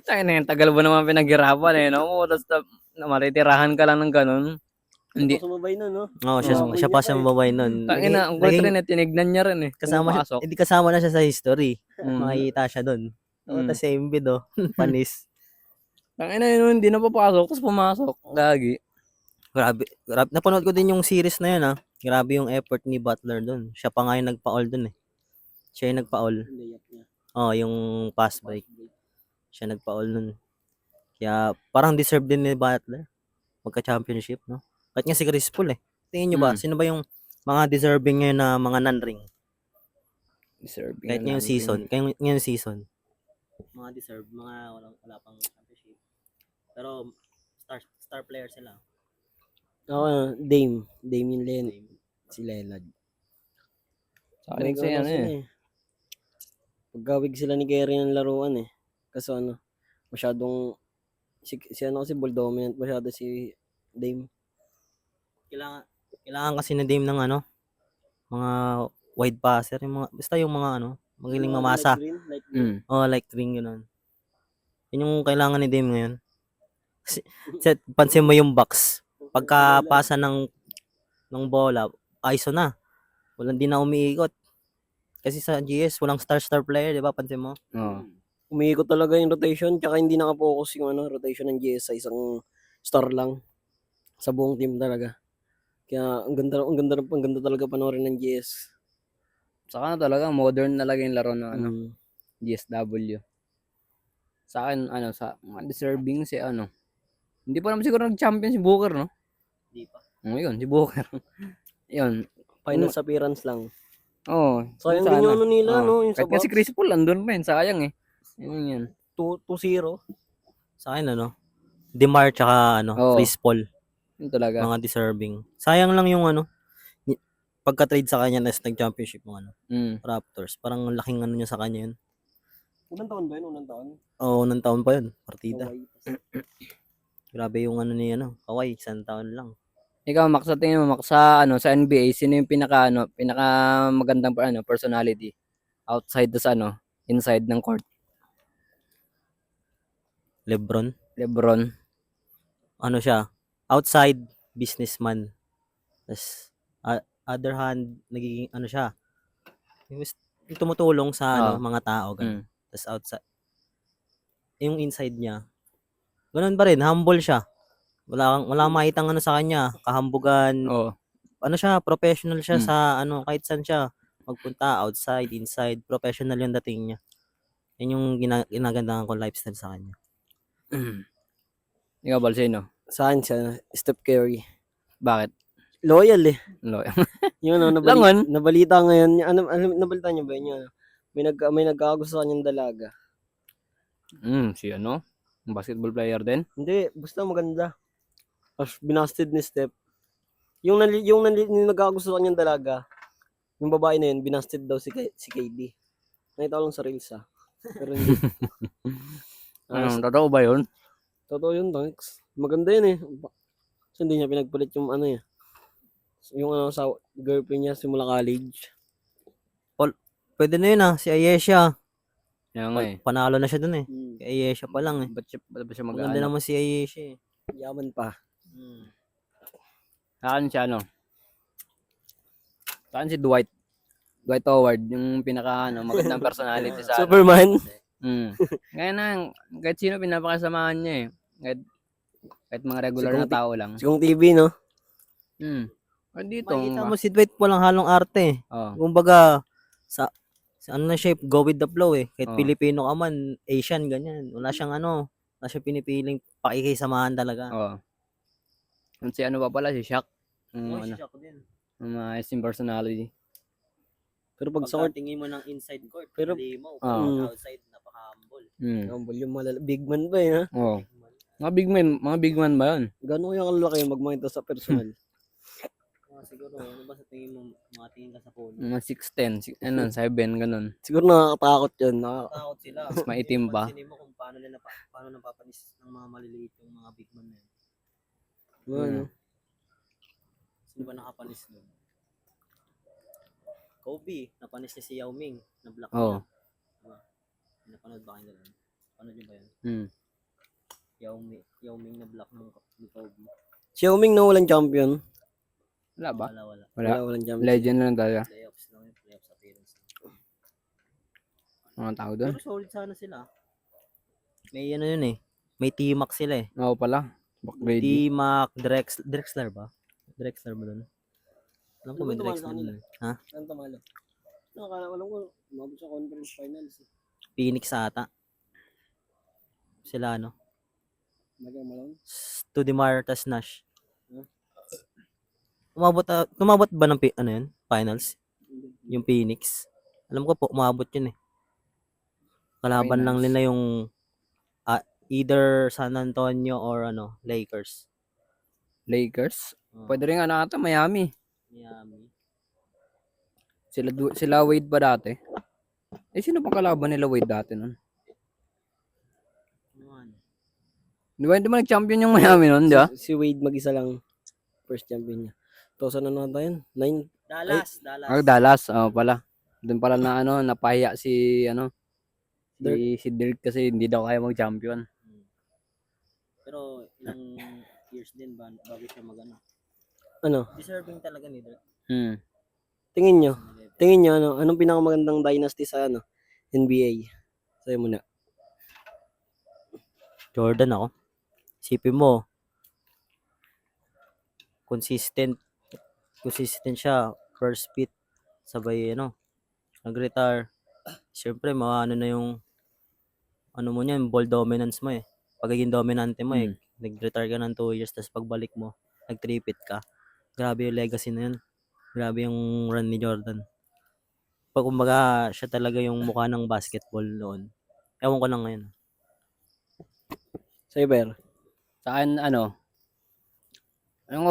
Tayo na yun, tagal mo naman pinaghirapan eh, no? Tapos maritirahan ka lang ng ganun. Hindi. Sumabay nun, no? Oo, siya pa siya mababay nun. Tayo na, ang kulit rin eh, tinignan niya rin eh. Kasama siya, Pumapasok. hindi kasama na siya sa history. Mm. Makikita siya doon. Oo, Mm. tas si Embiid oh, panis. Tayo na yun, hindi na papasok, tapos pumasok. Gagi. Grabe. Napanood ko din yung series na yun ah. Grabe yung effort ni Butler doon. Siya pa nga yung nagpa-all doon eh. Siya yung nagpa-all. Oh, yung pass break. Siya nagpa-all nun. Kaya parang deserve din ni Butler magka-championship, no? Kahit nga si Chris Paul eh. Tingin nyo ba, Mm. sino ba yung mga deserving ngayon na mga non-ring? Deserving. Kahit ngayong season, ngayong season. Mga deserve, mga wala pang championship. Pero star player sila. Ako, Damian Lillard. Si Lillard. Sa akin kasi ano eh. Pagkawig sila ni Gary ng laruan eh. Kasi ano, masyadong, si ano kasi ball dominant masyado si Dame. Kailangan kasi na Dame ng ano, mga wide passer, yung mga, basta yung mga ano, magaling mamasa. Light Mm. green. Oh, like ring yun. Yun yung kailangan ni Dame ngayon. Pansin mo yung box. Pagka pasa ng bola, ISO na. Walang din na umiikot. Kasi sa GS, walang star player, di ba? Pansin mo? Oo. Umiikot talaga yung rotation, tsaka hindi nakapokus yung ano, rotation ng GS sa isang star lang. Sa buong team talaga. Kaya ang ganda talaga panoorin ng GS. Saka na talaga, modern talaga yung laro ng ano, Mm. GSW. Sa akin, ano, sa mga deserving si ano. Hindi pa naman siguro nag-champion si Booker, no? Di pa. Yun, si Booker. Yun. Finals appearance lang. Oo. Sayang din yung ano nila, Oo. no? Yung sa Kahit nga si Bucks. Chris Paul, andun pa yun. Sayang eh. Yun. 2-0. Sa akin, ano, DeMar tsaka ano, Oo. Chris Paul, Yun talaga. mga deserving. Sayang lang yung ano, pagka-trade sa kanya na nag-championship ng ano, Mm. Raptors. Parang laking ano niya sa kanya yun. Unang taon ba yun? Unang taon? Oo, unang taon pa yun, partida. Kawhi. Grabe yung ano ni ano, Kawhi, isang taon lang. Ikaw, Max, sa tingin mo, Max, sa NBA, sino yung pinaka magandang personality outside sa inside ng court? LeBron, LeBron. ano siya, outside businessman. Tapos, other hand, nagiging ano siya, yung tumutulong sa mga tao. Ganun. Tapos outside, yung inside niya, ganun pa rin, humble siya. Wala kang makitang ano sa kanya, kahambugan. Oo. Ano siya, professional siya sa ano, kahit saan siya magpunta, outside, inside, professional yung dating niya. Yan yung ginagandahan ko lifestyle sa kanya. Ikaw, Balsino. Saan siya? Steph Curry. Bakit? Loyal eh. Loyal. Yun ano, Langon? nabalita ngayon. Ano, nabalita niyo ba yun? May nagkakagusto sa kanyang dalaga. Si ano? Basketball player din? Hindi, basta maganda. Tapos binasted ni Steph. Yung nagkakagusto sa kanyang dalaga, yung babae na yun, binasted daw si KD. Nakita ko lang sa reels ah. Pero hindi. Totoo ba yun? Totoo yun, thanks. Maganda yun eh. Kasi hindi niya pinagpalit yung ano eh. Yung ano sa girlfriend niya simula college. Pwede na yun si Ayesha. Yan nga eh. Panalo na siya dun eh. Hmm. Kay Ayesha pa lang eh. Ba't siya Maganda mag-ano? naman si Ayesha eh. Yaman pa. Saan siya ano? Saan si Dwight? Dwight Howard, yung pinaka magandang personality sa ano. Superman. Ngayon na, kahit sino pinapakasamahan niya eh. Kahit mga regular Sigong na tao lang. Sigong TV, no? Dito. Makikita mo si Dwight walang halong arte eh. Oh. Kumbaga, sa ano na siya, go with the flow eh. Kahit Oo. Pilipino ka man, Asian, ganyan. Wala siyang wala siyang pinipiling pakikisamahan talaga. Oh. Yung si ano pa pala, si Shaq. Oo, Ano, siya ko din. yung maayos yung personality. Pero pag sa court, tingin mo ng inside court, Pero- limaw. Oo. Outside, napaka-humble. humble yung big man ba eh, ha? Oh. Mga big man ba yun? Gano'n yung kalaki magmakita sa personal. Siguro, ano ba sa tingin mo, mga tingin ka sa phone? Mga 6'10", 7, ganun. Siguro nakakatakot yun. Takot sila. Mas maitim pa. Pansinin mo kung paano napapanis ng mga maliliit yung mga big man na yun. Ano? Sino ba nakapanis doon? Kobe, napanis niya si Yao Ming, na-block Oo. niya. Napanood ba kayo doon? Panood niyo ba yun? Yao Ming na-block ni Kobe. Xiaoming na walang champion. Wala ba? Wala. Walang champion. Legend lang talaga. Playoffs lang yun, playoffs appearance. Mga tao doon. Pero solid sana sila. May ano yun eh. May T-Mac sila eh. Oo pala. Back ready. T-Mac, Drexler ba? Drexler ba doon? Alam ko may Ano ba tumalo Drexler sa kanila? doon. Ha? Saan tamalo? Alam ko, umabot sa conference finals. Phoenix ata. Sila Magang malong. Studimar tas Nash. Tumabot ba ng finals? Yung Phoenix. Alam ko po, umabot yun eh. Kalaban lang Finals. nila yung either San Antonio or Lakers. Lakers. Oh, Pwede rin nga ata Miami. Miami. Sila Wade ba dati? Sino pang kalaban nila Wade dati nun? Di ba nag-champion yung Miami nun, di ba? Si Wade mag-isa lang first champion niya. 2000 ano na yun? 9? Dallas. Dallas. Pala. Doon pala na napahiya si si Dirk kasi hindi daw kaya mag-champion. Pero ilang years din bago siya Ano? Deserving talaga ni Dirk. Tingin nyo, anong pinakamagandang dynasty sa NBA? Sa'yo muna. Jordan ako. Isipin mo, consistent siya, first fit, sabay nag-retire. Siyempre, na yung mo niyan, ball dominance mo eh. Pagiging dominante mo eh. Nag-retire ka ng 2 years, tapos pagbalik mo, nag-3-peat ka. Grabe yung legacy na yun. Grabe yung run ni Jordan. Kumbaga, siya talaga yung mukha ng basketball noon. Ewan ko lang ngayon. Sa Iber. Sa akin,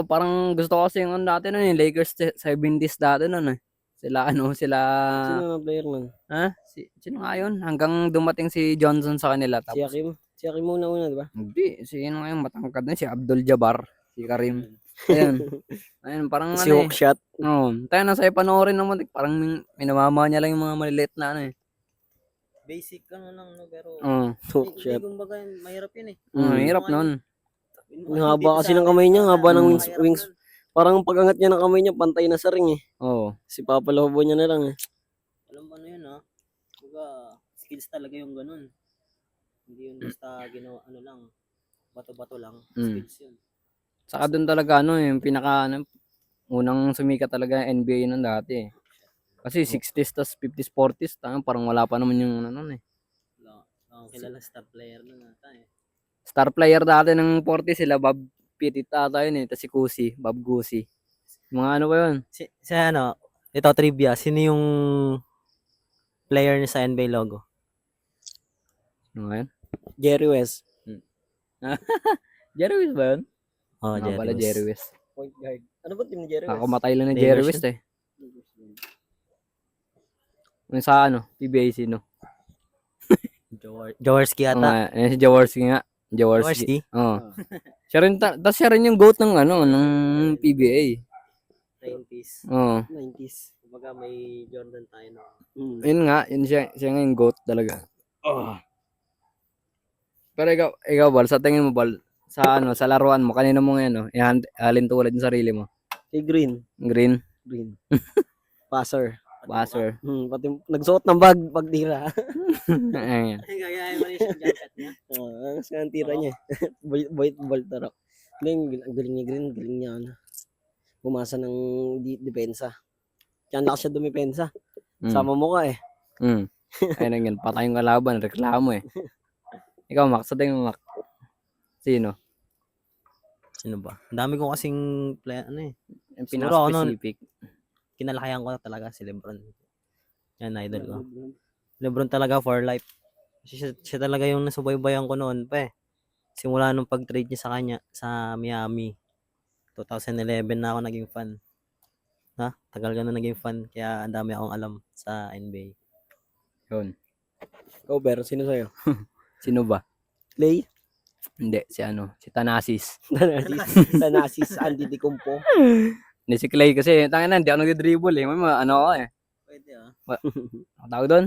parang gusto ko kasi yung dati nun, yung Lakers 70s dati nun eh. Sila. Sino na player nun? Sino nga yun? Hanggang dumating si Johnson sa kanila. Si Hakim? Si Hakim muna, di ba? Hindi. Sino nga yung matangkad na? Si Abdul Jabbar. Si Karim. Ayun, parang Si Hookshot. tayo na sa'yo panoorin naman. Parang minamama niya lang yung mga maliliit na Basic lang, pero Hookshot. kumbaga, mahirap yun eh. Hirap nun. Ang haba kasi ng kamay niya, ang haba ng wings. Parang pag-angat niya ng kamay niya, pantay na sa ring eh. Oo. Si Papa Lobo niya na lang eh. Alam mo yun kumbaga, skills talaga yung ganun. Hindi yun basta ginawa, lang, bato-bato lang, skills yun. Saka doon talaga yung pinaka unang sumikat talaga yung NBA nun dati eh. Kasi 60s tas 50s 40s parang wala pa naman yung nun eh. Wala kilala star player na nata eh. Star player dati ng 40s sila Bob Pettit ata yun eh. Tas si Cousy, Bob Cousy. Mga ba yun? Ito trivia, sino yung player niya sa NBA logo? Ano nga yun? Jerry West. Jerry West ba yun? Oh, Jerry West. Point guard. Ano ba team ni Jerry West? Ako matay lang ni Lakers Jerry yun? West eh. Yung sa PBA sino? Jaworski ata. Si Jaworski nga. Jaworski. Oo. Siya rin yung GOAT ng ng PBA. 90s. Oo. 90s. Kumbaga may Jordan tayo na. Yun nga, siya nga yung GOAT talaga. Pero ikaw, Bal, sa tingin mo, Bal, sa laruan mo, kanino mo ngayon, alin tulad yung sarili mo? Kay Green. Green, Green. Passer. passer. Pati nagsuot ng bag pag tira. Ayan. Gagayahin mo rin yung jacket niya. Ang ang tira niya. Bolt tarok. Hindi, ang galing niya Green. Galing niya ano. Pumasa ng depensa. Kaya ang lakas siya dumipensa. Sama mo ka eh. Ayun yan, patay yung kalaban, reklamo eh. Ikaw, Mac, sa tingin mo, Mac, sino? Sino ba? Ang dami ko kasing play, Yung Siguro ako nun, pinaka-specific. kinalakihan ko talaga si Lebron. Yan, idol ko. Lebron talaga for life. Kasi siya talaga yung nasubaybayan ko noon pa eh. Simula nung pag-trade niya sa kanya sa Miami. 2011 na ako naging fan. Tagal ka na naging fan. Kaya ang dami akong alam sa NBA. Yun. Over, sino sa'yo? Sino ba? Clay? Hindi, si Thanasis. Tanasis, Andy Dicumpo. Hindi si Clay kasi, tangin na, hindi ako nag-dribble eh. May mga ano ako eh. Pwede Ang tawag doon?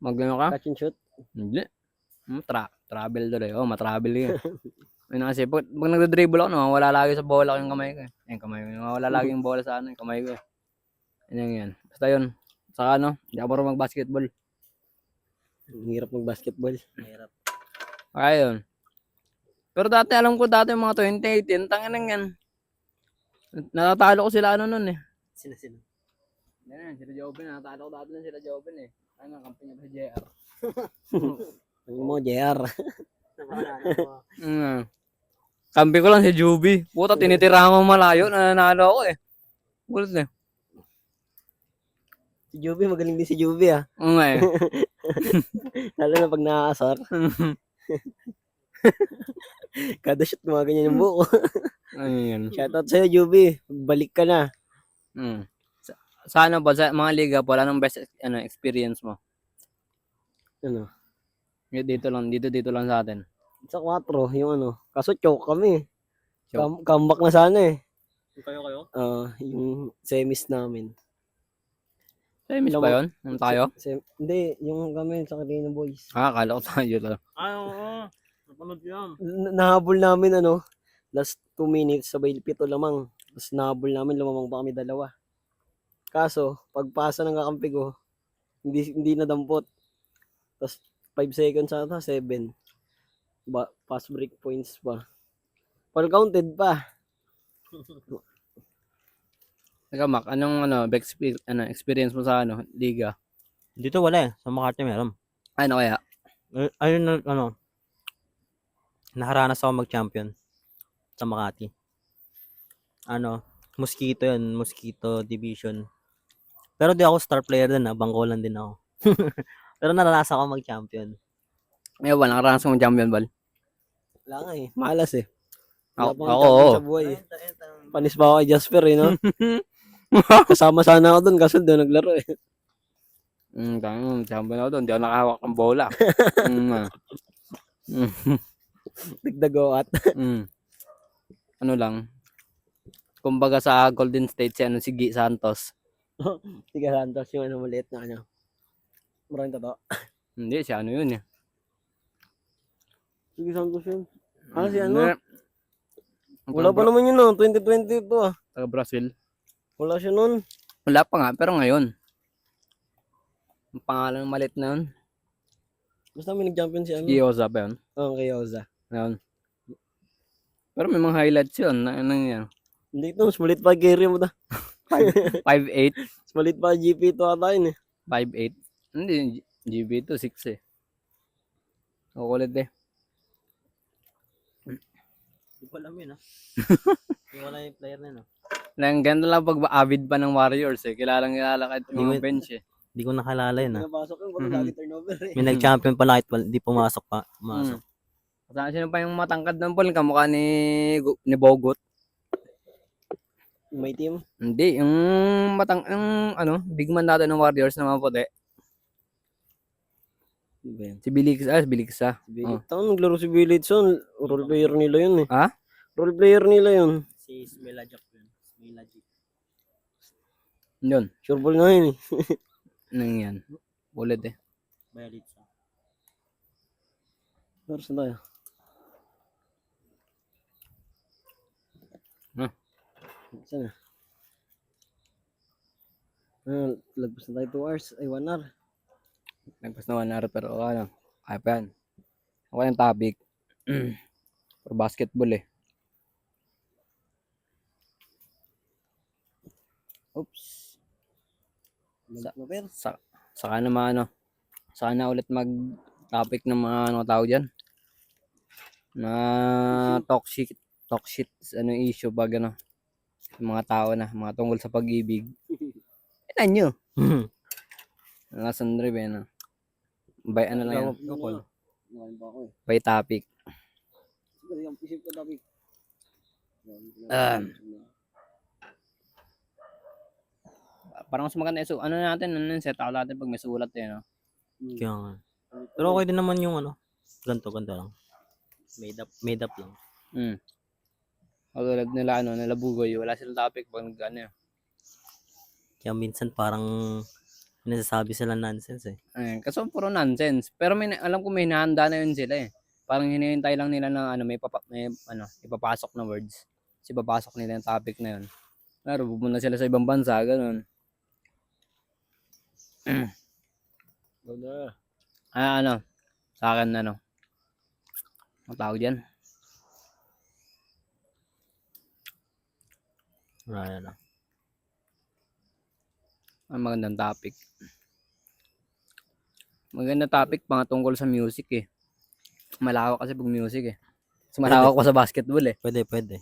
Magano ka? Catch and shoot. Hindi. Travel doon eh. Matravel yun. Ayun kasi, pag nag-dribble ako, wala lagi sa bola ko yung kamay ko eh. Yung kamay ko. Wala lagi yung bola sa yung kamay ko eh. Yan. Basta yun. Saka hindi ako marunong mag-basketball. Ang hirap mag-basketball. Mahirap. Kaya yun. Pero alam ko dati yung mga 2018, tangan yan. Natatalo ko sila nun eh. Sino? Yan, sila Joven. Natatalo ko dati lang sila Joven eh. Ano, kampi niya pa si JR. Ano mo, JR? Kampi ko lang si Juby. Puta, tinitirahan mo malayo. Nananalo ako eh. Bulat eh. Si Juby, magaling din si Juby ah. Oo nga eh. Lalo na pag nakaasar. Kada shot gumaganyan yung buko. Ayun. Shoutout sa'yo, Juby. Balik ka na. Sa ano ba, sa mga liga po, anong best experience mo? Ano? Dito lang sa atin. Sa 4, yung ano. Kaso choke kami. Choke? Comeback na sana eh. Kayo? Yung semis namin. Semis ba yun? Ano tayo? Hindi, yung kami sa Carino Boys. Akala ko tayo lang. Oo. Napanood yan. Nahabol namin last 2 minutes, sabay 7 lamang. Tapos nahabol namin, lumamang pa kami 2. Kaso, pagpasa ng kakampi ko, hindi nadampot. Tapos 5 seconds ata, 7. Pass break points pa. All counted pa. Ikaw, Mac, anong experience mo sa liga? Dito wala eh. Sa Makati meron. Ano kaya? Ayun nakaranas ako mag-champion sa Makati. Mosquito yun. Mosquito Division. Pero di ako star player din bangkolan din ako. Pero naranasan ako mag-champion. Ngayon ba, nakaranas mong champion ball? Wala nga eh. Malas eh. Ako, Wala pa akong champion sa buhay eh. Panis ba ako kay Jasper eh, no? Kasama sana ako dun kasi doon naglaro eh. Champion ako doon. Hindi ako nakahawak ng bola. Dagdago at. Ano lang. Kumbaga sa Golden State si Gi Santos. Tiga Santos yung maliit na Maraming totoo. Hindi, si yun eh. Tiga Santos yun. Si Ang Wala pa naman yun 2022 taga Brazil. Wala siya nun. Wala pa nga, pero ngayon. Ang pangalan ng malit na yun. Basta may nag-champion si Gioza pa yun. kay Oza. Ngayon. Pero may mga highlights yun. Yan. Hindi ito, mas malit pa carry mo 5'8". Mas malit pa GP ito ata yun eh. 5'8". Hindi, GB to 6 eh. Kukulit eh. Hindi ko alam yun Hindi ko alam yung player na yun Ganda lang pag avid pa ng Warriors eh. Kilalang kahit mga bench eh. Hindi ko nakalala yun Napasok yun, wala lagi turnover eh. May nag-champion pala kahit hindi pumasok pa. Sino pa yung matangkad ng ball? Kamukha ni Bogut. May team? Hindi, yung big man natin ng Warriors na maputi. Si Biliksa. Naglaro si Billitson. Role player nila yun eh. Ha? Role player nila yun. Si Smelajak yun. Yun. Sure ball nga yun eh. Nang yan. Ulit eh. Bayalitsa. Oras na tayo. Saan na? Lagpas na tayo 2 hours. Ay, 1 hour. Nagpas na 1 hour pero ano, kaya pa yan. Ako yung topic. For basketball eh. Oops. Saka naman ano. Saka na ulit mag-topic ng mga ano tao dyan. Na toxic ano issue pag ano. Yung mga tao na, mga tungkol sa pag-ibig. Ano nyo? Lesson drive eh, no? By ano lang yan? Nakain pa ako eh. By topic. Sige, yung isip ko topic. Parang mas maganda yung ano natin, set out natin pag may sulat eh, no? Kaya nga. Pero okay din naman yung ano. Ganto lang. Made up lang. Katulad nila, ano, nila Bugoy, wala silang topic pag ano. Kaya minsan parang nasasabi sila nonsense eh. Kasi puro nonsense. Pero alam ko may nahanda na yun sila eh. Parang hinihintay lang nila ng ano, may ipapasok na words. Kasi ipapasok nila yung topic na yun. Pero pupunta sila sa ibang bansa, ganun. Ano, sa akin ano, ang tawag dyan. Wala na. Ang magandang topic. Magandang topic, mga tungkol sa music eh. Malawak kasi pag music eh. Mas malawak pa sa basketball eh. Pwede.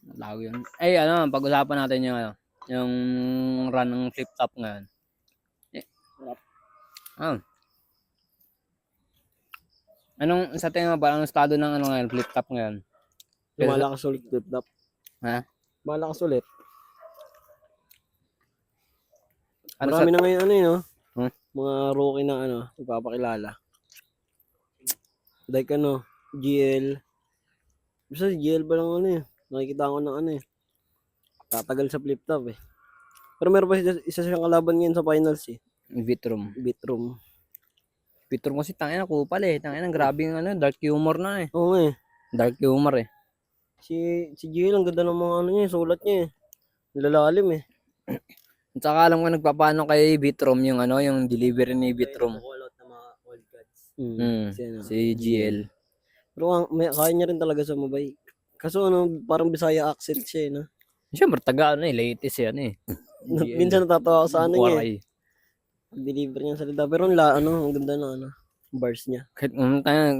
Malawak yun. Ay, ano, pag-usapan natin yung ano, yung run ng flip-top ngayon. Anong, sa tingin mo ba, anong estado ng ano ngayon, flip-top ngayon? Malakas ulit flip-top. Ha? Malakas ulit. Ano Marami na ngayon ano yun, no? Hmm? Mga rookie na ano, ipapakilala. Like ano, GL. Basta si GL ba lang ano eh. Nakikita ko ng ano eh. Tatagal sa flip-top eh. Pero meron pa isa siyang kalaban ngayon sa finals eh. Vitrum. Bitroom. Vitrum kasi tangina kupal eh. Tangina grabe yung ano, dark humor na eh. Oo eh. Dark humor eh. Si GL ang ganda ng mga ano niya, sulat niya eh. Nilalalim eh. At saka alam ko nagpapaano kay Vitrum yung ano, yung delivery ni Vitrum. Si GL. Pero kaya niya rin talaga sa mabay. Kaso ano, parang Bisaya accent siya eh, no? Siyempre, taga ano eh, latest yan eh. Minsan natatawa ako sa ano niya eh. Waray. Deliver niya sa salita. Pero ang ganda na ano, bars niya. Kahit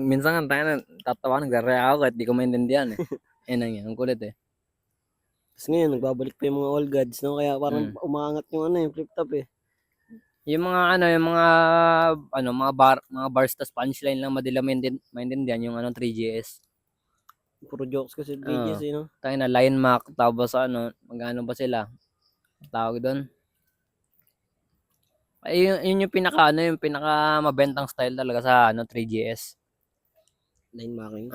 minsan tayo tatawa, nagre-react ako kahit di ko maintindihan eh. Yan, ang kulit eh. Tapos ngayon, nagbabalik pa yung mga all gods, no? Kaya parang umaangat yung ano, yung flip-top eh. Yung mga bars tas punchline lang madila maintindihan yung 3GS. Puro jokes kasi BGS eh, no? Tayo na line mac tapos ano, magano ba sila? Tawag doon. Ay yun yung pinaka mabentang style talaga sa 3GS. Line marking.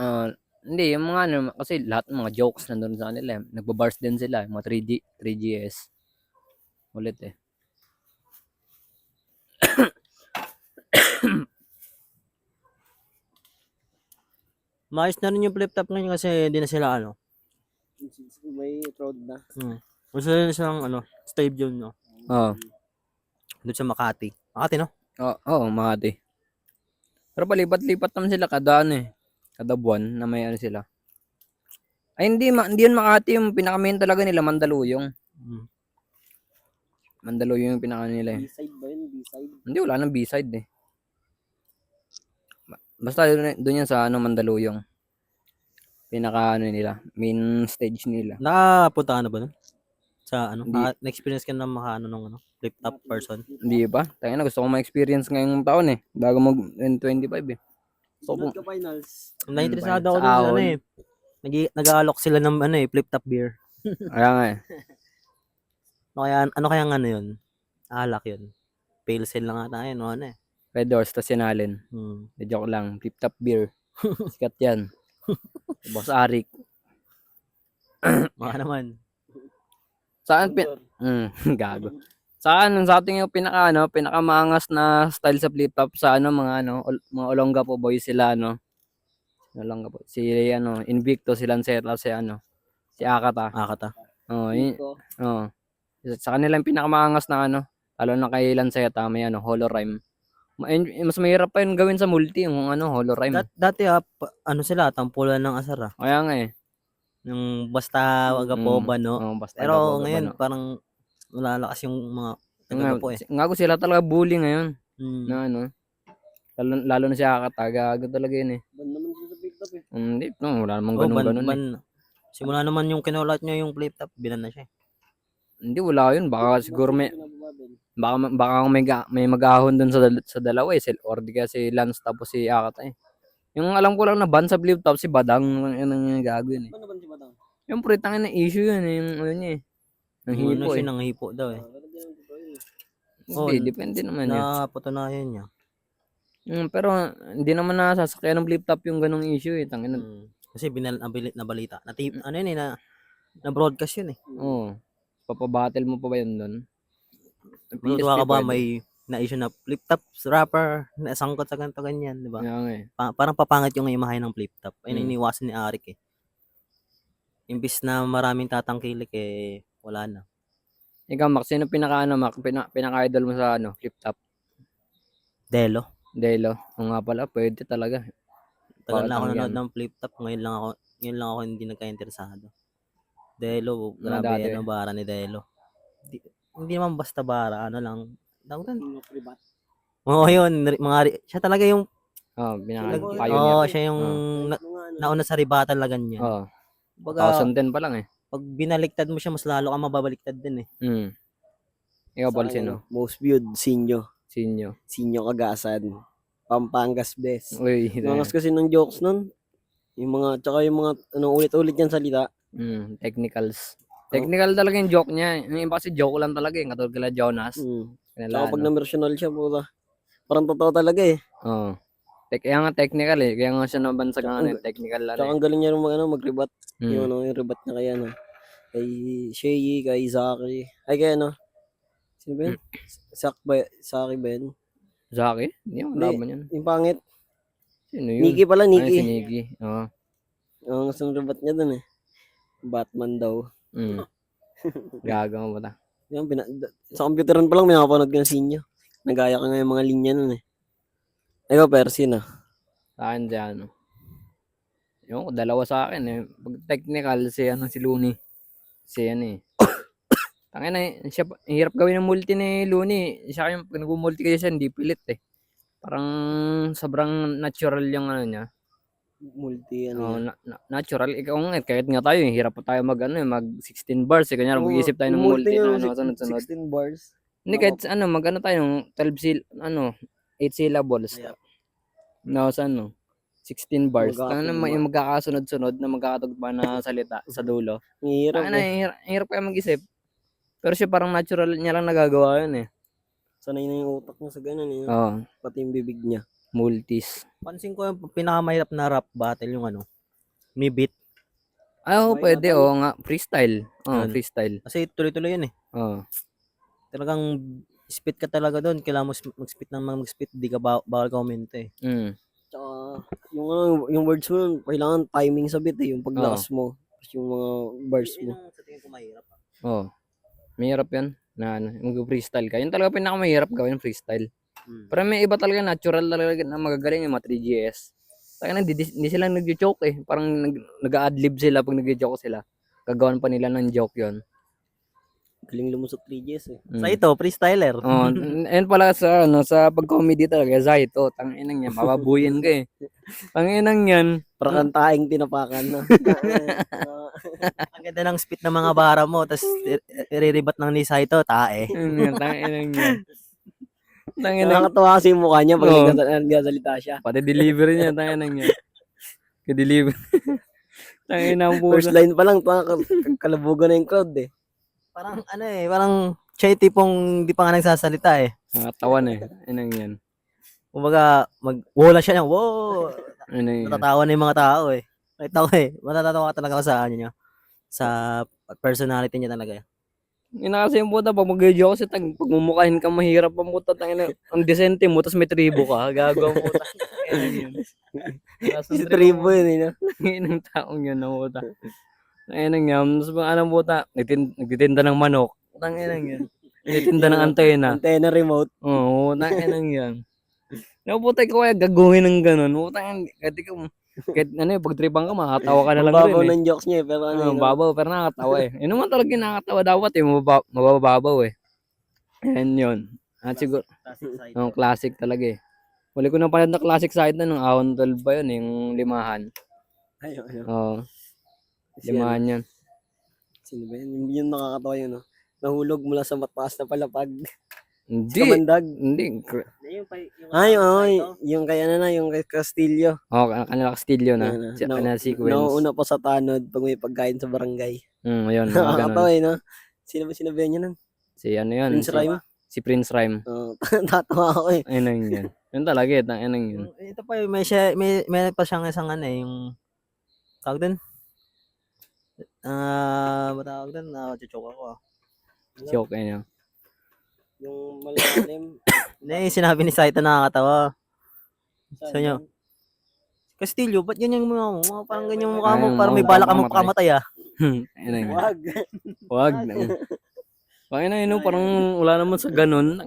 Hindi yung mga kasi lahat ng mga jokes nandoon sa kanila. Nagbabars din sila, yung mga 3GS. Ulit eh. Maayos na rin yung flip-top ngayon kasi hindi na sila ano. May crowd na. Gusto na silang ano, stadium no. Oo. Doon sa Makati. Makati no? Oo, Makati. Pero palipat-lipat naman sila kada buwan na may ano sila. Ay hindi yun Makati, yung pinaka-main talaga nila Mandaluyong. Mandaluyong yung pinaka nila eh. B-side ba yun? B-side? Hindi, wala nang B-side eh. Basta doon yan sa Mandaluyong. Pinaka nila, main stage nila. Nakapunta ka na ba nun? Sa ano? Hindi. Na-experience ka na makaano nung ano? Flip-top person? Hindi ba? Tayo na, gusto ko ma-experience ngayong taon eh. Bago mag-25 eh. So, Sunod ka finals. Na-interesado ako dun sa ano eh. Nag-aalok sila ng ano eh, flip-top beer. Kaya nga eh. Ano kaya ano yun? Alak yun. Pale sale lang ata yun, ano eh. Red Doors, tas sinalin. Joke lang, flip-top beer. Sikat yan. Boss Arik. Mga naman. Saan gago. Sa ating yung pinakamaangas na style sa flip top sa mga Olonga po boys sila Olonga po. Si Invicto, si Lanceta, si Akata. Akata. Oh, oh. Sa kanila yung pinakamaangas na lalo na kay Lanceta, may holorime. Mas mahirap pa yun gawin sa multi yung holorime. Dati sila, tampulan ng asar Kaya nga eh. Yung basta Agapoba, no? Oh, basta Pero Agapoba, ngayon, no? parang malalakas yung mga taga-Agapo eh. Nga ko sila talaga bully ngayon. Mm. Na lalo na si Akata, gago talaga yun eh. Ban naman sila sa flip top eh. Hindi, wala namang ganun eh. Simula naman yung kinulat niya yung flip top, binan na siya. Hindi, wala yun. Baka siguro baka may mag-ahon dun sa dalawa eh. Or di kasi Lance tapos si Akata eh. Yung alam ko lang na ban sa flip top si Badang, yun ang gago yun eh. Ano ba si Batang? Yung pritangin na issue yun eh. Yung niya eh. Ng hipo eh. Nang hipo daw eh. Hindi, depende naman yun. Napatunayan niya. Pero hindi naman nasasakyan ng flip top yung ganong issue eh. Tangina. Kasi na balita. Na broadcast yun eh. Oo. Papabattle mo pa ba yun doon? Matutuwa ka ba may na-issue na flip top rapper na sangkot sa ganito ganyan, di ba? Kaya nga eh. Parang papangit yung imahe ng flip top. Ay iniwasan ni Arik eh. Imbis na maraming tatangkilik eh, wala na. Ikaw, Max, sino pinaka-idol mo sa flip top? Delo. O nga pala, pwede talaga. Tagal na ako nanonood ng flip top. Ngayon lang ako hindi nagka-interesado. Delo, grabe bara ni Delo. Hindi naman basta bara, lang. Oo, yun. Siya talaga yung pinaka-pioneer. siya yung nauna sa riba talaga niya. Oo. Baga, 2010 pa lang eh. pag binaliktad mo siya, mas lalo ka mababaliktad din eh. Ikaw, Paul, sino? Most viewed, Sinyo Kagasan. Pampangas best. Uy. Nangas kasi ng jokes nun. Tsaka yung mga ulit-ulit yan salita. Technicals. Technical talaga yung joke niya. Yung iba kasi joke lang talaga eh. Katulad kila Jonas. Tsaka pag na-versional siya, parang totoo talaga eh. Oo. Kaya nga technical eh. Kaya nga siya nabansag ng technical lang. Tsaka ang galing niya mag-rebat. Yung rebat niya kay kay Shay, kay Zaki. Ay kay sino ba yun? Zaki ba yun? Zaki? Hindi mo laban yan. Yung pangit. Sino yun? Nikki pala, Nikki. Si Nikki. Oo. Ang gusto ng rebat niya dun eh. Batman daw. Gaga mo ba ta? Yan, sa computeran pa lang may nakapanood ka ng Sinyo. Nagaya ka nga yung mga linya nun eh. Ikaw, Persin Sa akin dyan, yung dalawa sa akin eh. Pag technical, si Looney. Si Tangin na, siya, hirap gawin ng multi ni Looney. Siya yung pag nag-multi kasi siya, hindi pilit eh. Parang sobrang natural yung niya. Multi natural. Ikaw nga, kahit nga tayo, hirap pa tayo mag 16 bars. Kanya mag-iisip tayo ng multi na sunod-sunod. 16 bars. Hindi, kahit mag tayo ng 8 syllables. Sa 16 bars. Yung magkakasunod-sunod na magkakatugpa na salita sa dulo. Hirap kaya mag-isip. Pero siya parang natural niya lang nagagawa yun eh. Sanay na yung utak niya sa ganun eh. Oo. Pati yung bibig niya. Multis. Pansin ko yung pinakamahirap na rap battle yung may beat. Pwede nga. Freestyle. Freestyle. Kasi tuloy-tuloy yun eh. Talagang spit ka talaga doon. Kailangan mo mag-spit ng mag-spit. Di ka bawal comment eh. Tsaka, yung words mo, kailangan timing sa beat eh. Yung paglakas mo. Yung mga bars mo. Yun sa tingin ko mahirap. Mahirap yan. Mag-freestyle ka. Yun talaga pinakamahirap gawin freestyle. Pero may iba talaga natural talaga na magagaling yung mga 3GS. Kaya hindi sila nag-joke eh. Parang nag-adlib sila pag nag-joke sila. Gagawan pa nila ng joke yon. Galing lumusot 3GS eh. Sa ito, freestyler. Ayun pala sa pag-comedy talaga. Zahito, tanginang yan. Mababuyin ka eh. Tanginang yan. Parang taing tinapakan na. Ang ganda ng spit ng mga bara mo. Tapos iriribat ng ni Saito, tae. Tanginang yan. Nakakatawa kasi yung mukha niya pag nagsasalita siya. Pati delivery niya, tanginang yan. Ka-deliver. Tanginang puso. First line pa lang, kalabugan na yung crowd eh. Parang parang siya yung tipong di pa nga nagsasalita eh. Nakatawan eh. Inang yan. Kumbaga, wala siya ng wow. Yan. Natatawa na yung mga tao eh. Nakita ko eh. Matatawa talaga ako sa niya. Sa personality niya talaga. Ina kasi yung puta, pag mag-video kasi pag mumukhain ka mahirap ang puta, tangina, ang decente mo, tapos may tribo ka, gagawa mo puta. Si Tribo yun, eh, no? Ng taong yun na puta. Ayun nga, tapos anong puta, nagtitinda ng manok. Tangina yun. Nagtitinda ng antena. Antenna remote. Oo, tangina yan. No, puta, ikaw kaya gaguhin ng ganun. Puta, kahit ano yung pagtripan ka, makakatawa ka na lang Mababaw rin eh. ng jokes niya, pero ano yun, no? Babaw, pero nakakatawa eh. Yun naman talaga yung nakakatawa dapat eh, mabababaw eh. Ayan yun. At siguro, classic talaga eh. Huli ko na pala na classic side na nung Ahon 12 ba yun, yung limahan. Ayun. Oo, Si limahan yun. Sino ba yun? Yung nakakatawa yun, no? Nahulog mula sa mataas na palapag. Hindi, Kamandag. hindi. Yung kay ano na, yung kay Castillo. Kanila Castillo na. Kanila sequence. Nauuna pa sa tanod pag may pagkain sa barangay. Ayun, mga ganun. Nakakatawa eh, no? Sino ba sinabihan niya nun? Si ano yun? Prince Rhyme? Si Prince Rhyme. Tatawa ako eh. Ayun yun. Yun talaga eh, ayun yun. Ito pa may pa siyang isang ano eh, yung tawag doon. Matawag doon, chuchoke ako. Joke yun. Yung malalim. Yung sinabi ni Saito nakakatawa. Sa inyo. Castillo, ba't ganyan yung mukha mo? Parang ganyan yung mukha mo, parang may balak ka magpakamatay ah. Ayun yun. Wag. Wag. Bakit na yun, parang wala naman sa ganun.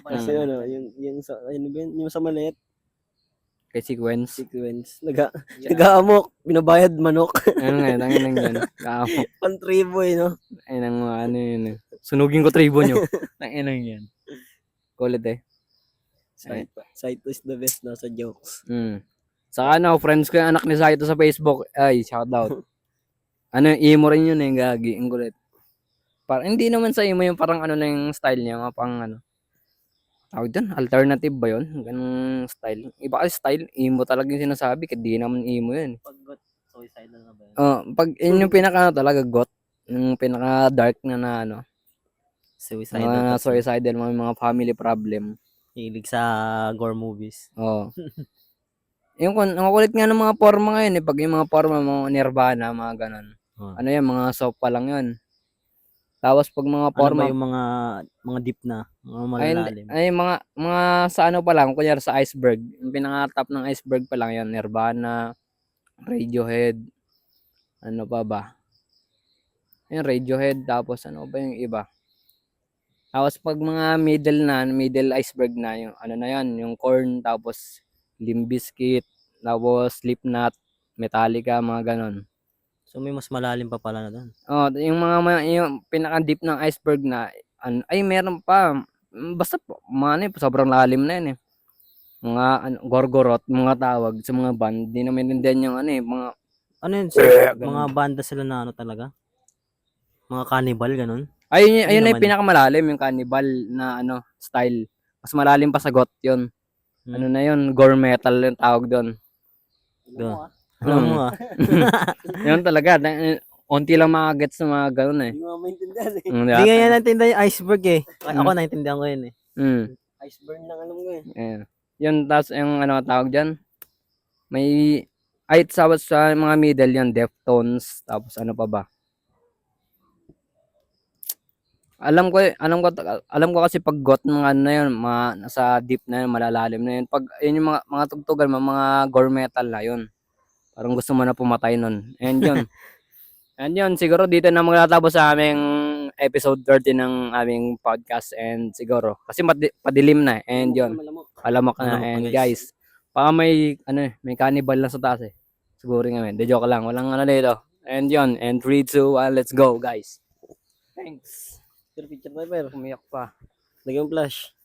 Kasi ano, yung sa, ano ba yun? Yung sa maliit, Kay sequence. nag-aamok, binabayad manok. Ano nga, tangin lang yan. Kaamok. Pantribo eh, no? Ayun ang mga ano yun. Sunugin ko tribo nyo. Tangin lang yan. Kulit eh. Saito is the best na sa jokes. Saka ano, friends ko yung anak ni Saito sa Facebook. Ay, shout out. Ano, emo rin yun eh, gagi. Ang kulit. Hindi naman sa emo yung parang ano na yung style niya. Mga pang ano. Tawag dyan, alternative ba yun? Ganong style. Iba kasi style, emo talaga yung sinasabi. Kasi di naman emo yun. Pag suicidal na ba yun? Pag yun yung pinaka talaga got. Yung pinaka dark na ano. Suicidal. Suicidal, mga family problem. Hilig sa gore movies. Oo. Yung ang kulit nga ng mga forma ngayon eh. Pag yung mga forma, mga Nirvana, mga ganon. Ano yan, mga soap pa lang yun. Tapos pag mga forma, Ano ba yung mga deep na, mga malalalim? ay mga sa ano pa lang, kunyari sa iceberg. Yung pinaka-top ng iceberg pa lang yun, Nirvana, Radiohead, ano pa ba? Yung Radiohead, tapos ano ba yung iba? Tapos pag mga middle iceberg na, yung ano na yan, yung Korn, tapos Limp Bizkit, tapos Slipknot, Metallica, mga ganon. So may mas malalim pa pala na doon. Yung yung pinaka-deep ng iceberg na, ay meron pa. Basta sobrang lalim na yun eh. Mga Gorgoroth, mga tawag sa mga band. Di naman din yung ano eh, mga Ano yun? Mga banda sila na ano talaga? Mga cannibal, ganun? ayun Hindi na yung naman. pinakamalalim, yung cannibal na ano, style. Mas malalim pa sa goth yun. Ano na yun, gore metal yung tawag doon. Alam mo ah. Yun talaga, onti lang makagets sa mga ganun eh. Hindi mo maintindihan eh. Hindi nga yan naintindihan yung iceberg eh. Ako naintindihan ko yun eh. Iceberg lang alam ko eh. Yun, tapos yung ano tawag dyan, may, sa mga middle yun, Deftones, tapos ano pa ba? Alam ko kasi pag goth mga ano na yun, nasa deep na yun, malalalim na yun. Pag yun yung mga tugtugan, mga gore metal na yun. Parang gusto mo na pumatay nun. And yun. And yun, siguro dito na magtatapos sa aming episode 30 ng aming podcast. And siguro, kasi padilim na. And yun, alam ka na. And guys, baka may cannibal lang sa taas eh. Siguro nga, de joke lang. Walang ano dito. And yun, and 3, 2, 1, let's go guys. Thanks. Picture tayo pero. Umiyak pa. Lagyan flash.